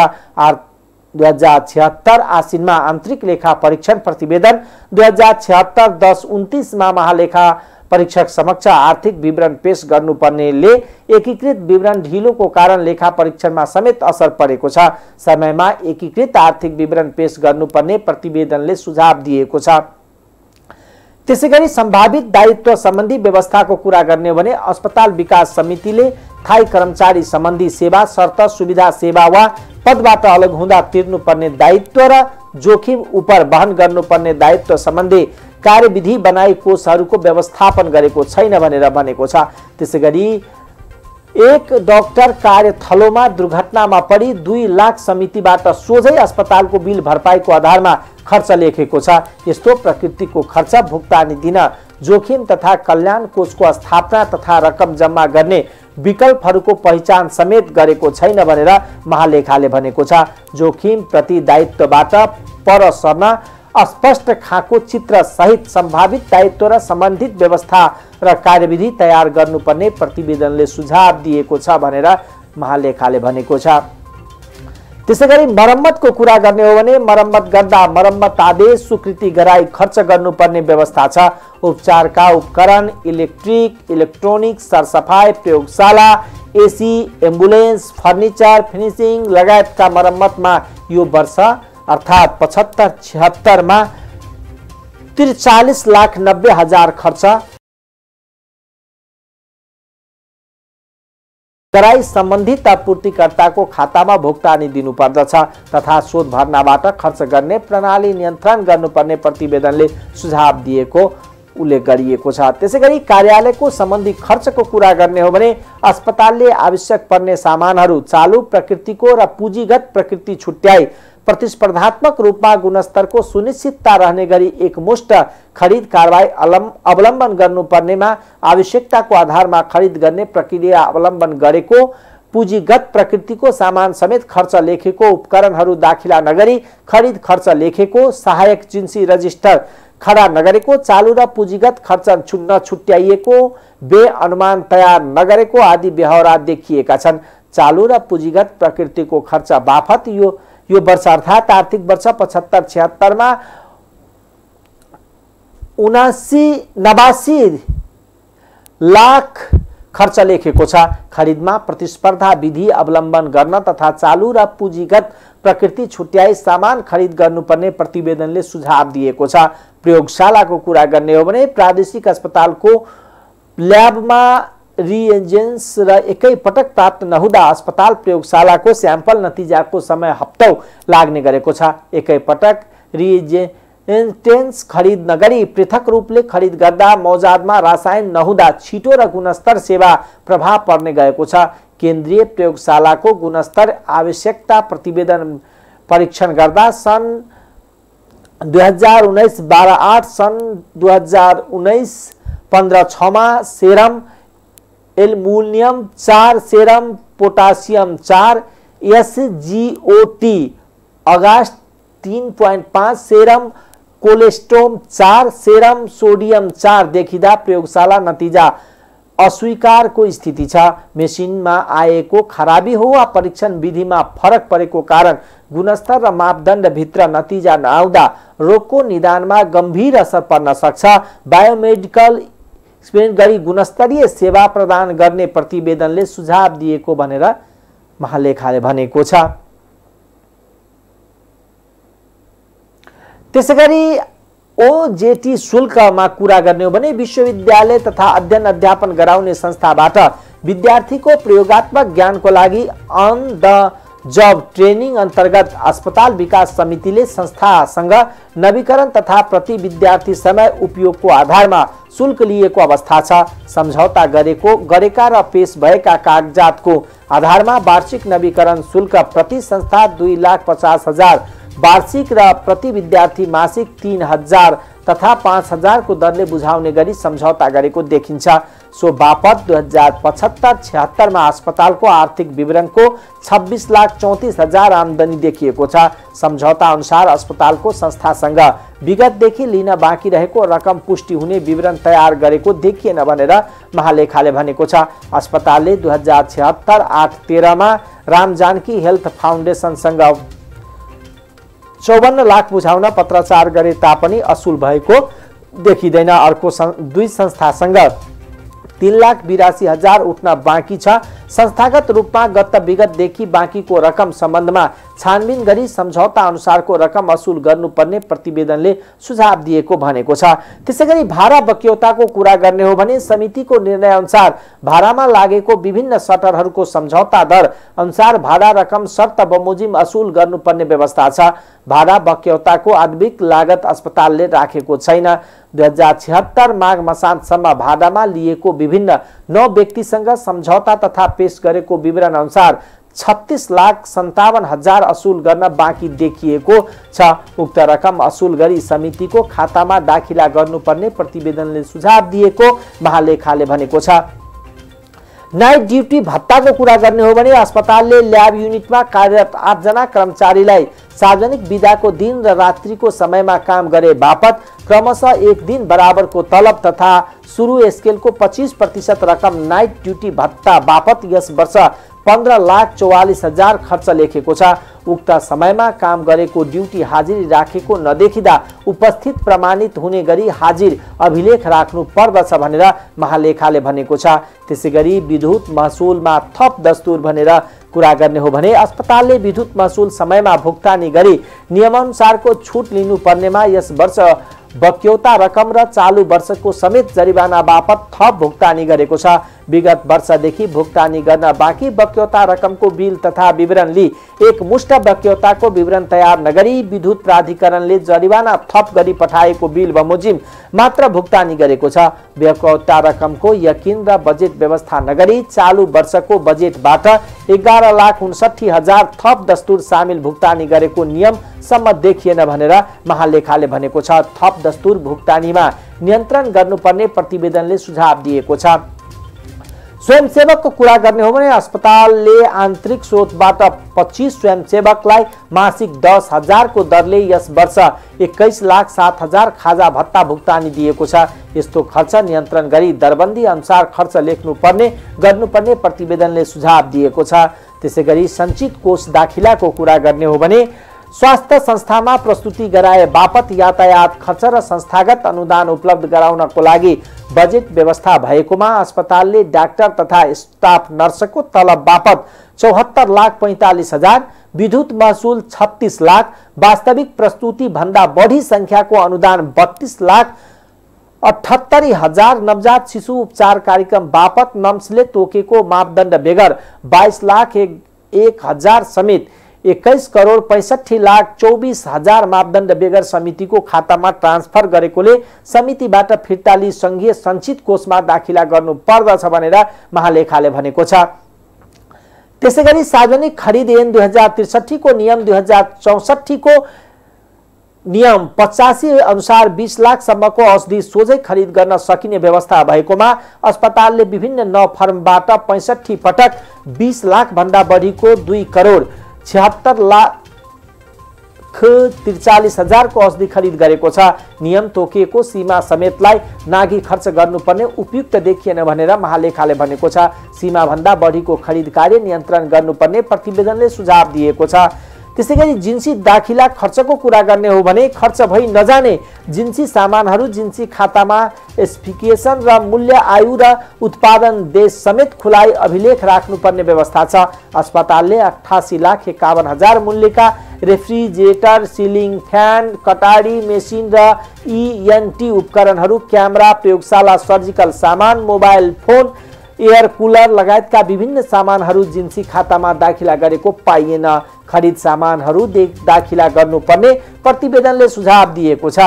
2076 आसिनमा आन्तरिक लेखा परीक्षण प्रतिवेदन 2076-10-29 मा महालेखा परीक्षक समक्ष आर्थिक विवरण पेश गर्नुपर्नेले एकीकृत विवरण ढिलोको कारण लेखा परीक्षणमा समेत असर परेको छ। समयमा एकीकृत आर्थिक विवरण पेश गर्नुपर्ने प्रतिवेदनले सुझाव दिएको छ। त्यसैगरी सम्भावित दायित्व सम्बन्धी व्यवस्थाको कुरा गर्ने भने अस्पताल विकास समितिले थाई कर्मचारी सम्बन्धी सेवा शर्त सुविधा सेवा वा पदबाट अलग हुँदा तिर्नुपर्ने दायित्व र जोखिम उपर वहन गर्नुपर्ने दायित्व सम्बन्धी कार्यविधि बनाई कोषहरूको व्यवस्थापन गरेको छैन भनेर भनेको छ। त्यसैगरी एक डाक्टर कार्यथलोमा दुर्घटनामा परि 2 लाख समितिबाट सोझै अस्पतालको बिल भरपाईको आधारमा खर्च लेखेको छ। यस्तो प्रकृतिको खर्च भुक्तानी दिन जोखिम तथा कल्याण कोषको स्थापना तथा रकम जम्मा गर्ने विकल्पहरूको पहिचान समेत गरेको छैन भनेर महालेखाले भनेको छ। जोखिम प्रति दायित्वबाट पर सर्न अस्पष्ट खाको चित्र सहित सम्भावित दायित्व र सम्बन्धित व्यवस्था र कार्यविधि तयार गर्नुपर्ने प्रतिवेदनले सुझाव दिएको छ भनेर महालेखाले भनेको छ। त्यसैगरी मरम्मतको कुरा गर्ने हो भने मरम्मत गर्दा मरम्मत आदेश स्वीकृति गराई खर्च गर्नुपर्ने व्यवस्था छ। उपचारका उपकरण इलेक्ट्रिक इलेक्ट्रोनिक सरसफाई प्रयोगशाला एसी एम्बुलेन्स फर्निचर फिनिसिङ लगायतका मरम्मतमा यो वर्ष अर्थात् 75-76 मा 43,90,000 खर्च गराई सम्बन्धित आपूर्तिकर्ताको खातामा भुक्तानी दिनुपर्दछ तथा शोध भर्नाबाट खर्च गर्ने प्रणाली नियन्त्रण गर्नुपर्ने प्रतिवेदनले सुझाव दिएको उल्लेख गरिएको छ। त्यसैगरी कार्यालयको सम्बन्धी खर्चको कुरा गर्ने हो भने अस्पतालले आवश्यक पर्ने सामानहरू चालु प्रकृतिको र पुँजीगत प्रकृति छुट्याई प्रतिस्पर्धात्मक रूपमा गुणस्तरको सुनिश्चितता रहने गरी एकमुष्ट खरिद कारबाही अवलम्बन गर्नुपर्नेमा आवश्यकताको आधारमा खरिद गर्ने प्रक्रिया अवलम्बन गरेको पुँजीगत प्रकृतिको सामान समेत खर्च लेखेको उपकरणहरू दाखिला नगरी खरिद खर्च लेखेको सहायक जिन्सी रजिस्टर खडा नगरेको चालु र पुँजीगत खर्च नछुट्याइएको बे अनुमान तयार नगरेको आदि व्यवहार देखिएका छन्। चालु र पुँजीगत प्रकृतिको खर्च बापत यो वर्ष अर्थात् आर्थिक वर्ष 75-76 मा 89 लाख खर्च लेखेको छ। खरिदमा प्रतिस्पर्धा विधि अवलम्बन गर्न तथा चालु र पुँजीगत प्रकृति छुट्याई सामान खरिद गर्नुपर्ने प्रतिवेदनले सुझाव दिएको छ। प्रयोगशालाको कुरा गर्ने हो भने प्रादेशिक अस्पतालको ल्याबमा रिएजेन्स र एकै पटक प्राप्त नहुँदा अस्पताल प्रयोगशालाको स्याम्पल नतिजाको समय हप्तौं लाग्ने गरेको छ। एकै पटक रिएजेन्स खरिद नगरी पृथक रूपले खरिद गर्दा मौजादमा रसायन नहुँदा छिटो र गुणस्तर सेवा प्रभाव पर्ने गएको छ। केन्द्रीय प्रयोगशालाको गुणस्तर आवश्यकता प्रतिवेदन परीक्षण गर्दा सन् 2019-12-8 सन् 2019-15-6 मा serum aluminium 4 serum potassium 4 SgOT अगास्ट 3.5 serum colostrum 4 serum sodium 4 देखिदा प्रयोगशाला नतिजा अस्वीकारको स्थिति छ। मेसिनमा आएको खराबी हो वा परीक्षण विधिमा फरक परेको कारण गुणस्तर र मापदण्ड भित्र नतिजा नआउँदा रोगको निदानमा गम्भीर असर पर्न सक्छ। बायोमेडिकल एक्सपेरिमेन्ट गरी गुणस्तरीय सेवा प्रदान गर्ने प्रतिवेदनले सुझाव दिएको भनेर महालेखाले भनेको छ। त्यसैगरी ओजेटी शुल्कमा कुरा गर्ने हो भने विश्वविद्यालय तथा अध्ययन अध्यापन गराउने संस्थाबाट विद्यार्थीको प्रयोगात्मक ज्ञानको लागि अन द जब ट्रेनिङ अन्तर्गत अस्पताल विकास समितिले संस्थासँग नवीकरण तथा प्रति विद्यार्थी समय उपयोगको आधारमा शुल्क लिएको अवस्था छ। सम्झौता गरेका र पेश भएका कागजातको आधारमा वार्षिक नवीकरण शुल्क प्रति संस्था 2,50,000 वार्षिक र प्रति विद्यार्थी मासिक 3,000 तथा 5,000 को दरले बुझाउने गरी सम्झौता गरेको देखिन्छ। सो बापत 2075-76 मा अस्पतालको आर्थिक विवरणको 26,34,000 आमदनी देखिएको छ। सम्झौता अनुसार अस्पतालको संस्थासँग विगतदेखि लिन बाँकी रहेको रकम पुष्टि हुने विवरण तयार गरेको देखिएन भनेर महालेखाले भनेको छ। अस्पतालले 2076-8-13 मा रामजानकी हेल्थ फाउन्डेसनसँग 54 लाख बुझाउन पत्राचार गरे तापनि असुल भएको देखिँदैन। अर्को दुई संस्थासँग 3,82,000 उठ्न बाँकी छ। संस्थागत रूपमा गत विगतदेखि बाँकीको रकम सम्बन्धमा छानबिन गरी सम्झौता अनुसारको रकम असुल गर्नुपर्ने प्रतिवेदनले सुझाव दिएको भनेको छ। त्यसैगरी भाडा बक्यौताको कुरा गर्ने हो भने समितिको निर्णय अनुसार भाडामा लागेको विभिन्न सटरहरूको सम्झौता दर अनुसार भाडा रकम शर्त बमोजिम असुल गर्नुपर्ने व्यवस्था छ। भाडा बक्यौताको आद्विक लागत अस्पतालले राखेको छैन। 2076 माघ मसान्तसम्म भाडामा लिएको विभिन्न 9 व्यक्तिसँग सम्झौता तथा पेश गरेको विवरण अनुसार 36,57,000 असुल गर्न बाँकी देखिएको छ। उक्त रकम असुल गरी समितिको खातामा दाखिला गर्नुपर्ने प्रतिवेदनले सुझाव दिएको महालेखाले भनेको छ। नाइट ड्युटी भत्ताको कुरा गर्ने हो भने अस्पतालले ल्याब युनिटमा कार्यरत 8 जना कर्मचारीलाई सार्वजनिक बिदाको दिन र रात्रिको समयमा काम गरे बापत क्रमशः एक दिन बराबरको तलब तथा सुरु स्केलको 25% रकम नाइट ड्युटी भत्ता बापत यस वर्ष 15,44,000 खर्च लेखेको छ। उक्त समयमा काम गरेको ड्युटी हाजिरी राखेको नदेखिँदा उपस्थित प्रमाणित हुने गरी हाजिर अभिलेख राख्नु पर्दछ भनेर महालेखाले भनेको छ। त्यसैगरी विद्युत महसुलमा थप दस्तुर भनेर कुरा गर्ने हो भने अस्पतालले विद्युत महसुल समयमा भुक्तानी गरी नियमानुसारको छुट लिनुपर्नेमा यस वर्ष बक्यौता रकम र चालू वर्षको समेत जरिवाना बापत थप भुक्तानी गरेको छ। विगत वर्षदेखि भुक्तानी गर्न बाँकी बक्यौता रकमको बिल तथा विवरण लिई एक मुष्ट बक्यौताको विवरण तयार नगरी विद्युत प्राधिकरणले जरिवाना थप गरी पठाएको बिल बमोजिम मात्र भुक्तानी गरेको छ। बक्यौता रकमको यकिन र बजेट व्यवस्था नगरी चालू वर्षको बजेटबाट 11,59,000 थप दस्तुर सामेल भुक्तानी गरेको नियम सम्म देखिएन भनेर महालेखाले भनेको छ। थप दस्तुर भुक्तानीमा नियन्त्रण गर्नुपर्ने प्रतिवेदनले सुझाव दिएको छ। स्वयंसेवकको कुरा गर्ने हो भने अस्पतालले आन्तरिक स्रोतबाट 25 स्वयंसेवकलाई मासिक 10,000 को दरले यस वर्ष 21,07,000 खाजा भत्ता भुक्तानी दिएको छ। यस्तो खर्च नियन्त्रण गरी दरबन्दी अनुसार खर्च गर्नुपर्ने प्रतिवेदनले सुझाव दिएको छ। त्यसैगरी सञ्चित कोष दाखिलाको कुरा गर्ने हो भने स्वास्थ्य संस्थामा प्रस्तुति गराए बापत यातायात खर्च र संस्थागत अनुदान उपलब्ध गराउनको लागि बजेट व्यवस्था भएकोमा अस्पतालले डाक्टर तथा स्टाफ नर्सको तलब बापत 74,45,000, विद्युत महसुल 36 लाख, वास्तविक प्रस्तुति भन्दा बढी संख्याको अनुदान 32,78,000, नवजात शिशु उपचार कार्यक्रम बापत नम्सले तोकेको मापदण्ड बेगर 22,01,000 समेत 21,65,24,000 मापदण्ड बेगर समितिको खातामा ट्रान्सफर गरेकोले समितिबाट फिर्ता लिई संघीय सञ्चित कोषमा दाखिला गर्नु पर्दछ भनेर महालेखाले भनेको छ। त्यसैगरी सार्वजनिक खरिद ऐन 2063 को नियम 2064 को नियम 85 अनुसार 20 लाख सम्मको औषधि सोझै खरिद गर्न सकिने व्यवस्था भएकोमा अस्पतालले विभिन्न 9 फर्मबाट 65 पटक 20 लाख भन्दा बढीको 2,46,43,000 को औषधि खरिद गरेको छ। नियम तोकिएको सीमा समेतलाई नागी खर्च गर्नुपर्ने उपयुक्त देखिएन भनेर महालेखाले भनेको छ। सीमा भन्दा बढीको खरिद कार्य नियन्त्रण गर्नुपर्ने प्रतिवेदनले सुझाव दिएको छ। त्यसैगरी जिन्सी दाखिला खर्चको कुरा गर्ने हो भने खर्च भई नजाने जिन्सी सामानहरू जिन्सी खातामा स्पेसिफिकेसन र मूल्य आयु र उत्पादन देश समेत खुलाई अभिलेख राख्नुपर्ने व्यवस्था छ। अस्पतालले 88,51,000 मूल्यका रेफ्रिजरेटर, सिलिङ फ्यान, कटाडी मेसिन र ENT उपकरणहरू, क्यामेरा, प्रयोगशाला सर्जिकल सामान, मोबाइल फोन, एयर कुलर लगायतका विभिन्न सामानहरू जिन्सी खातामा दाखिला गरेको पाइएन। खरिद सामानहरू दाखिला गर्नुपर्ने प्रतिवेदनले सुझाव दिएको छ।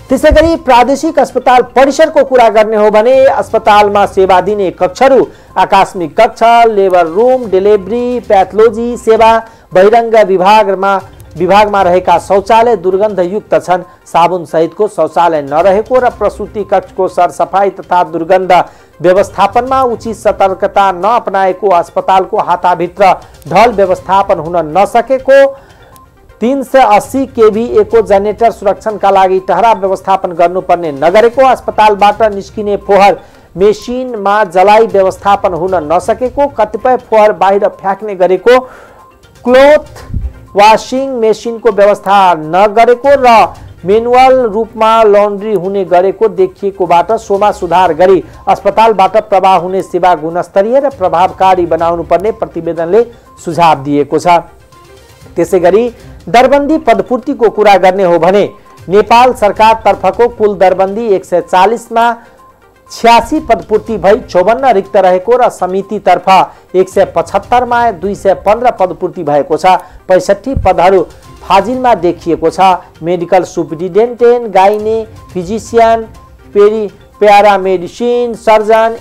त्यसैगरी प्रादेशिक अस्पताल परिसरको कुरा गर्ने हो भने अस्पतालमा सेवा दिने कक्षहरू आकस्मिक कक्ष, लेबर रुम, डेलिभरी, प्याथोलोजी सेवा, बहिरङ्ग विभागमा विभागमा रहेका शौचालय दुर्गन्धयुक्त छन्। साबुन सहितको शौचालय नरहेको र प्रसूति कक्षको सरसफाई तथा दुर्गन्ध व्यवस्थापनमा उचित सतर्कता नअपनाएको, अस्पतालको हाताभित्र ढल व्यवस्थापन हुन नसकेको, 380 kVA को जेनेरेटर सुरक्षणका लागि टहरा व्यवस्थापन गर्नुपर्ने नगरेको, अस्पतालबाट निस्किने फोहर मेसिनमा जलाई व्यवस्थापन हुन नसकेको, कतिपय फोहर बाहिर फ्याँक्ने गरेको, क्लोथ वाशिङ मेसिनको व्यवस्था नगरेको र मेनुअल रूपमा लन्ड्री हुने गरेको देखिएकोबाट सोमा सुधार गरी अस्पतालबाट प्रवाह हुने सेवा गुणस्तरीय र प्रभावकारी बनाउनु पर्ने प्रतिवेदनले सुझाव दिएको छ। त्यसैगरी दरबन्दी पदपूर्तिको कुरा गर्ने हो भने नेपाल सरकार तर्फको कुल दरबन्दी 140 मा 86 पदपूर्ति भई 54 रिक्त रहेको र समिति तर्फ 175 मा 215 पदपूर्ति भएको छ। 65 पदहरू फाजिलमा देखिएको छ। मेडिकल सुप्रिन्टेन्डेन्ट, गाइने फिजिशियन, प्यारामेडिसिन, सर्जन,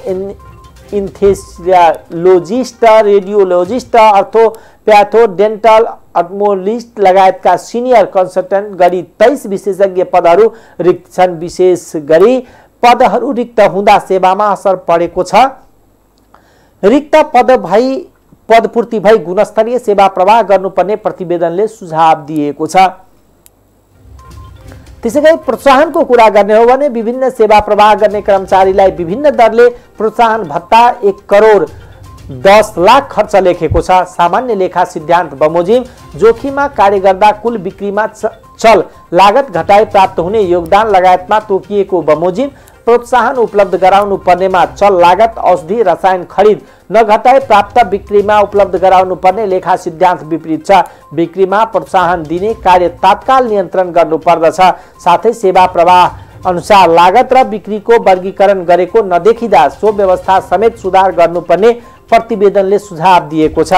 इन्थेसियोलोजिस्ट, रेडियोलोजिस्ट, अर्थोप्याथो, डेन्टल, अटोमोलिस्ट लगायतका सिनियर कन्सल्टेन्ट गरी 23 विशेषज्ञ पदहरू रिक्त छन्। विशेष गरी पदहरू रिक्त हुँदा सेवामा असर परेको छ। रिक्त पदपूर्ति भई गुणस्तरीय सेवा प्रवाह गर्नुपर्ने प्रतिवेदनले सुझाव दिएको छ। त्यसैगरी प्रोत्साहनको कुरा गर्ने हो भने विभिन्न सेवा प्रवाह गर्ने कर्मचारीलाई विभिन्न दरले प्रोत्साहन भत्ता 1 करोड 10 लाख खर्च लेखेको छ। सामान्य लेखा सिद्धान्त बमोजिम जोखिममा कार्य गर्दा कुल बिक्रीमा चल लागत घटाई प्राप्त हुने योगदान लगायतमा तोकिएको बमोजिम प्रोत्साहन उपलब्ध गराउनु पर्नेमा चल लागत, औषधि, रसायन खरिद नघटाई प्राप्त बिक्रीमा उपलब्ध गराउनु पर्ने लेखा सिद्धान्त विपरीत छ। बिक्रीमा प्रोत्साहन दिने कार्य तात्काल नियन्त्रण गर्नुपर्दछ। साथै सेवा प्रवाह अनुसार लागत र बिक्रीको वर्गीकरण गरेको नदेखिँदा सो व्यवस्था समेत सुधार गर्नुपर्ने प्रतिवेदनले सुझाव दिएको छ।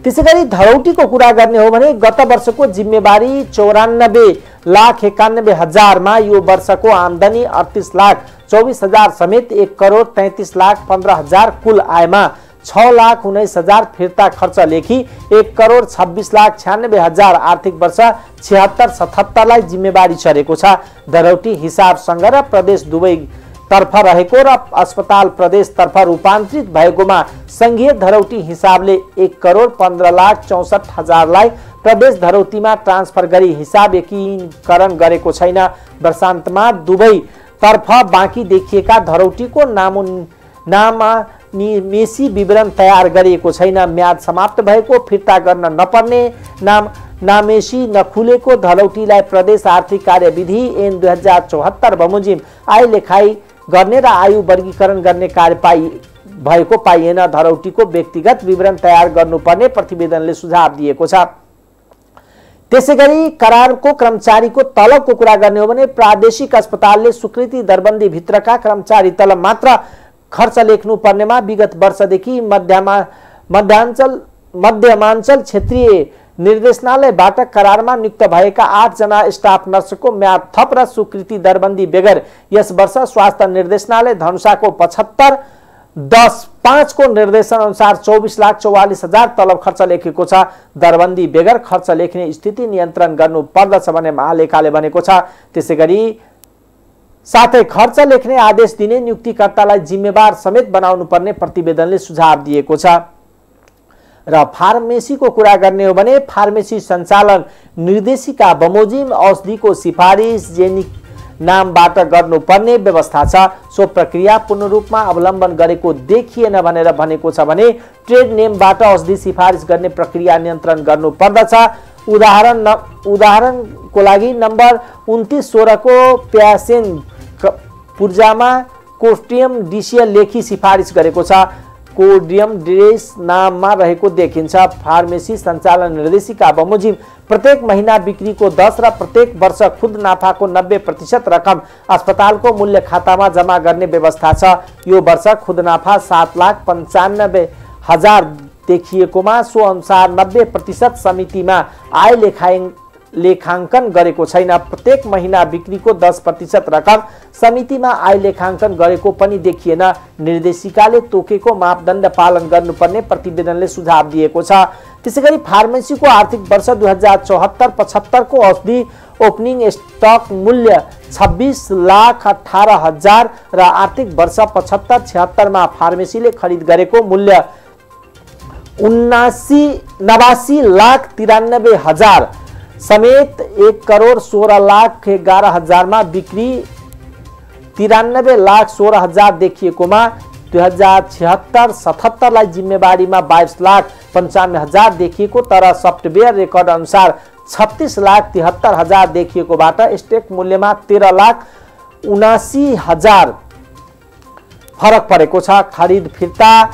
त्यसैगरी धरौटीको कुरा गर्ने हो भने गत वर्षको जिम्मेवारी 94,91,000 मा यो वर्षको आमदानी 38,24,000 समेत 1,33,15,000 कुल आयमा 6,19,000 फिर्ता खर्च लेखी 1,26,96,000 आर्थिक वर्ष 76-77 लाई जिम्मेवारी सरेको छ। धरौटी हिसाबसँग र प्रदेश दुवै तर्फ रहेको र अस्पताल प्रदेश तर्फ रूपान्तरित भएकोमा संघीय धरौटी हिसाबले 1,15,64,000 लाई प्रदेश धरौटीमा ट्रान्सफर गरी हिसाब एकीकरण गरेको छैन। वर्षान्तमा दुवै तर्फ बाँकी देखिएका धरौटीको नामेसी विवरण तयार गरिएको छैन। म्याद समाप्त भएको, फिर्ता गर्न नपर्ने, नामेसी नखुलेको धरौटीलाई प्रदेश आर्थिक कार्यविधि ऐन 2074 बमोजिम आय लेखाई गर्ने र आयु वर्गीकरण गर्ने कार्य भएको पाइएन। धरौटीको व्यक्तिगत विवरण तयार गर्नुपर्ने प्रतिवेदनले सुझाव दिएको छ। त्यसैगरी करारको कर्मचारीको तलबको कुरा गर्ने हो भने प्रादेशिक अस्पतालले स्वीकृति दरबन्दी भित्रका कर्मचारी तलब मात्र खर्च लेख्नु पर्नेमा विगत वर्षदेखि मध्यमाञ्चल क्षेत्रीय निर्देशनालयबाट करारमा नियुक्त भएका 8 जना स्टाफ नर्सको म्याद थप र स्वीकृति दरबन्दी बेगर यस वर्ष स्वास्थ्य निर्देशनालय धनुषाको 75/10/5 को निर्देशन अनुसार 24,44,000 तलब खर्च लेखेको छ। दरबन्दी बेगर खर्च लेख्ने स्थिति नियन्त्रण गर्नु पर्दछ भन्ने महालेखाले भनेको छ। त्यसैगरी साथै खर्च लेख्ने आदेश दिने नियुक्तिकर्तालाई जिम्मेवार समेत बनाउनु पर्ने प्रतिवेदनले सुझाव दिएको छ। र फार्मेसीको कुरा गर्ने हो भने फार्मेसी सञ्चालन निर्देशिका बमोजिम औषधिको सिफारिस जेनिक नामबाट गर्नुपर्ने व्यवस्था छ। सो प्रक्रिया पूर्ण रूपमा अवलम्बन गरेको देखिएन भनेर भनेको छ भने ट्रेड नेमबाट औषधि सिफारिस गर्ने प्रक्रिया नियन्त्रण गर्नु पर्दछ। उदाहरणको लागि नम्बर 2916 को प्यासेन पूर्जामा कोस्टियम डिसियल लेखी सिफारिस गरेको छ। कोडियम ड्रेस नाममा रहेको देखिन्छ। फार्मेसी सञ्चालन निर्देशिका बमोजिम प्रत्येक महिना बिक्रीको 10 र प्रत्येक वर्ष खुद नाफाको 90% रकम अस्पतालको मूल्य खातामा जम्मा गर्ने व्यवस्था छ। यो वर्ष खुद नाफा 7,95,000 देखिएकोमा सो अनुसार 90% समितिमा आय लेखाङ्कन गरेको छैन। प्रत्येक महिना बिक्रीको 10% रकम समितिमा आय लेखाङ्कन गरेको पनि देखिएन। निर्देशिकाले तोकेको मापदण्ड पालन गर्नुपर्ने प्रतिवेदनले सुझाव दिएको छ। त्यसैगरी फार्मेसीको आर्थिक वर्ष 2074-75 को अवधि ओपनिङ स्टक मूल्य 26,18,000 र आर्थिक वर्ष 75-76 मा फार्मेसीले खरिद गरेको मूल्य 89,93,93,000 समेत 1,16,11,000 मा बिक्री 93,16,000 देखिएकोमा 2076-77 लाई जिम्मेवारीमा 22,95,000 देखिएको, तर सफ्टवेयर रेकर्ड अनुसार 36,73,000 देखिएकोबाट स्टक मूल्यमा 13,79,000 फरक परेको छ। खरिद फिर्ता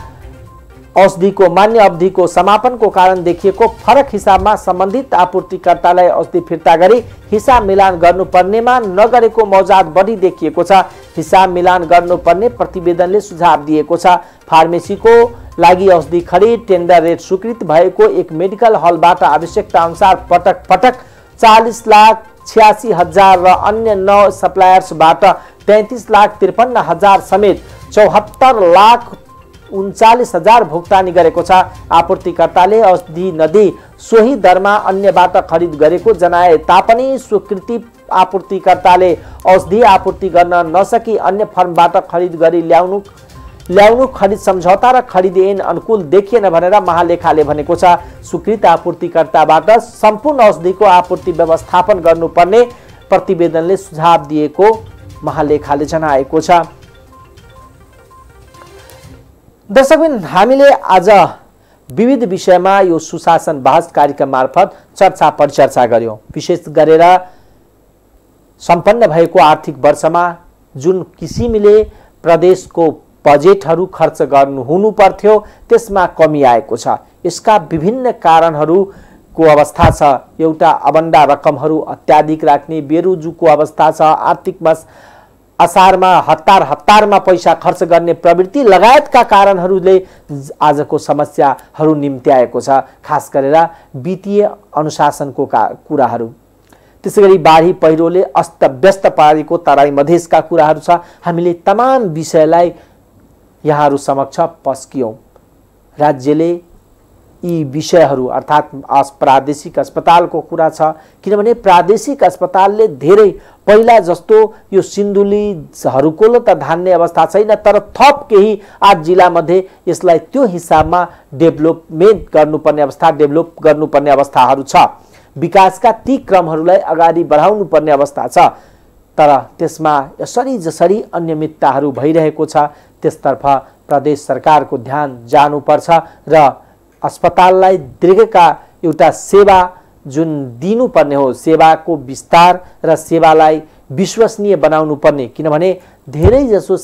औषधिको मान्य अवधिको समापनको कारण देखिएको फरक हिसाबमा सम्बन्धित आपूर्तिकर्तालाई औषधि फिर्ता गरी हिसाब मिलान गर्नुपर्नेमा नगरेको मौजात बढी देखिएको छ। हिसाब मिलान गर्नुपर्ने प्रतिवेदनले सुझाव दिएको छ। फार्मेसीको लागि औषधि खरिद टेन्डर रेट स्वीकृत भएको एक मेडिकल हलबाट आवश्यकता अनुसार पटक पटक 40,86,000 र अन्य 9 सप्लायर्सबाट 35,53,000 समेत 74,39,000 भुक्तानी गरेको छ। आपूर्तिकर्ताले औषधि नदिई सोही दरमा अन्यबाट खरिद गरेको जनाए तापनि स्वीकृति आपूर्तिकर्ताले औषधि आपूर्ति गर्न नसकी अन्य फर्मबाट खरिद गरी ल्याउनु खरिद सम्झौता र खरिद ऐन अनुकूल देखिएन भनेर महालेखाले भनेको छ। स्वीकृत आपूर्तिकर्ताबाट सम्पूर्ण औषधिको आपूर्ति व्यवस्थापन गर्नुपर्ने प्रतिवेदनले सुझाव दिएको महालेखाले जनाएको छ। दर्शकबिन, हामीले आज विविध विषयमा यो सुशासन बहस कार्यक्रम मार्फत चर्चा परिचर्चा गर्यौं। विशेष गरेर सम्पन्न भएको आर्थिक वर्षमा जुन किसिमले प्रदेशको बजेटहरू खर्च गर्नु हुनु पर्थ्यो त्यसमा कमी आएको छ। यसका विभिन्न कारणहरूको अवस्था छ। एउटा अबन्दा रकमहरू अत्याधिक राख्ने, बेरोजुको अवस्था छ, आर्थिक असारमा हतारमा पैसा खर्च गर्ने प्रवृत्ति लगायतका कारणहरूले आजको समस्याहरू निम्त्याएको छ। खास गरेर वित्तीय अनुशासनको कुराहरू, त्यसैगरी बाढी पहिरोले अस्तव्यस्त पारेको तराई मधेसका कुराहरू छ। हामीले तमाम विषयलाई यहाँहरू समक्ष पस्कियौं। राज्यले यी विषयहरू अर्थात् प्रादेशिक अस्पतालको कुरा छ, किनभने प्रादेशिक अस्पतालले धेरै पहिला जस्तो यो सिन्धुलीहरूको त धान्ने अवस्था छैन, तर थप केही 8 जिल्लामध्ये यसलाई त्यो हिसाबमा डेभलप गर्नुपर्ने अवस्थाहरू छ। विकासका ती क्रमहरूलाई अगाडि बढाउनु पर्ने अवस्था छ, तर त्यसमा यसरी जसरी अनियमितताहरू भइरहेको छ त्यसतर्फ प्रदेश सरकारको ध्यान जानुपर्छ र अस्पताललाई दीर्घका एउटा सेवा जुन दिनुपर्ने हो, सेवाको विस्तार र सेवालाई विश्वसनीय बनाउनु पर्ने, किनभने धेरै जसो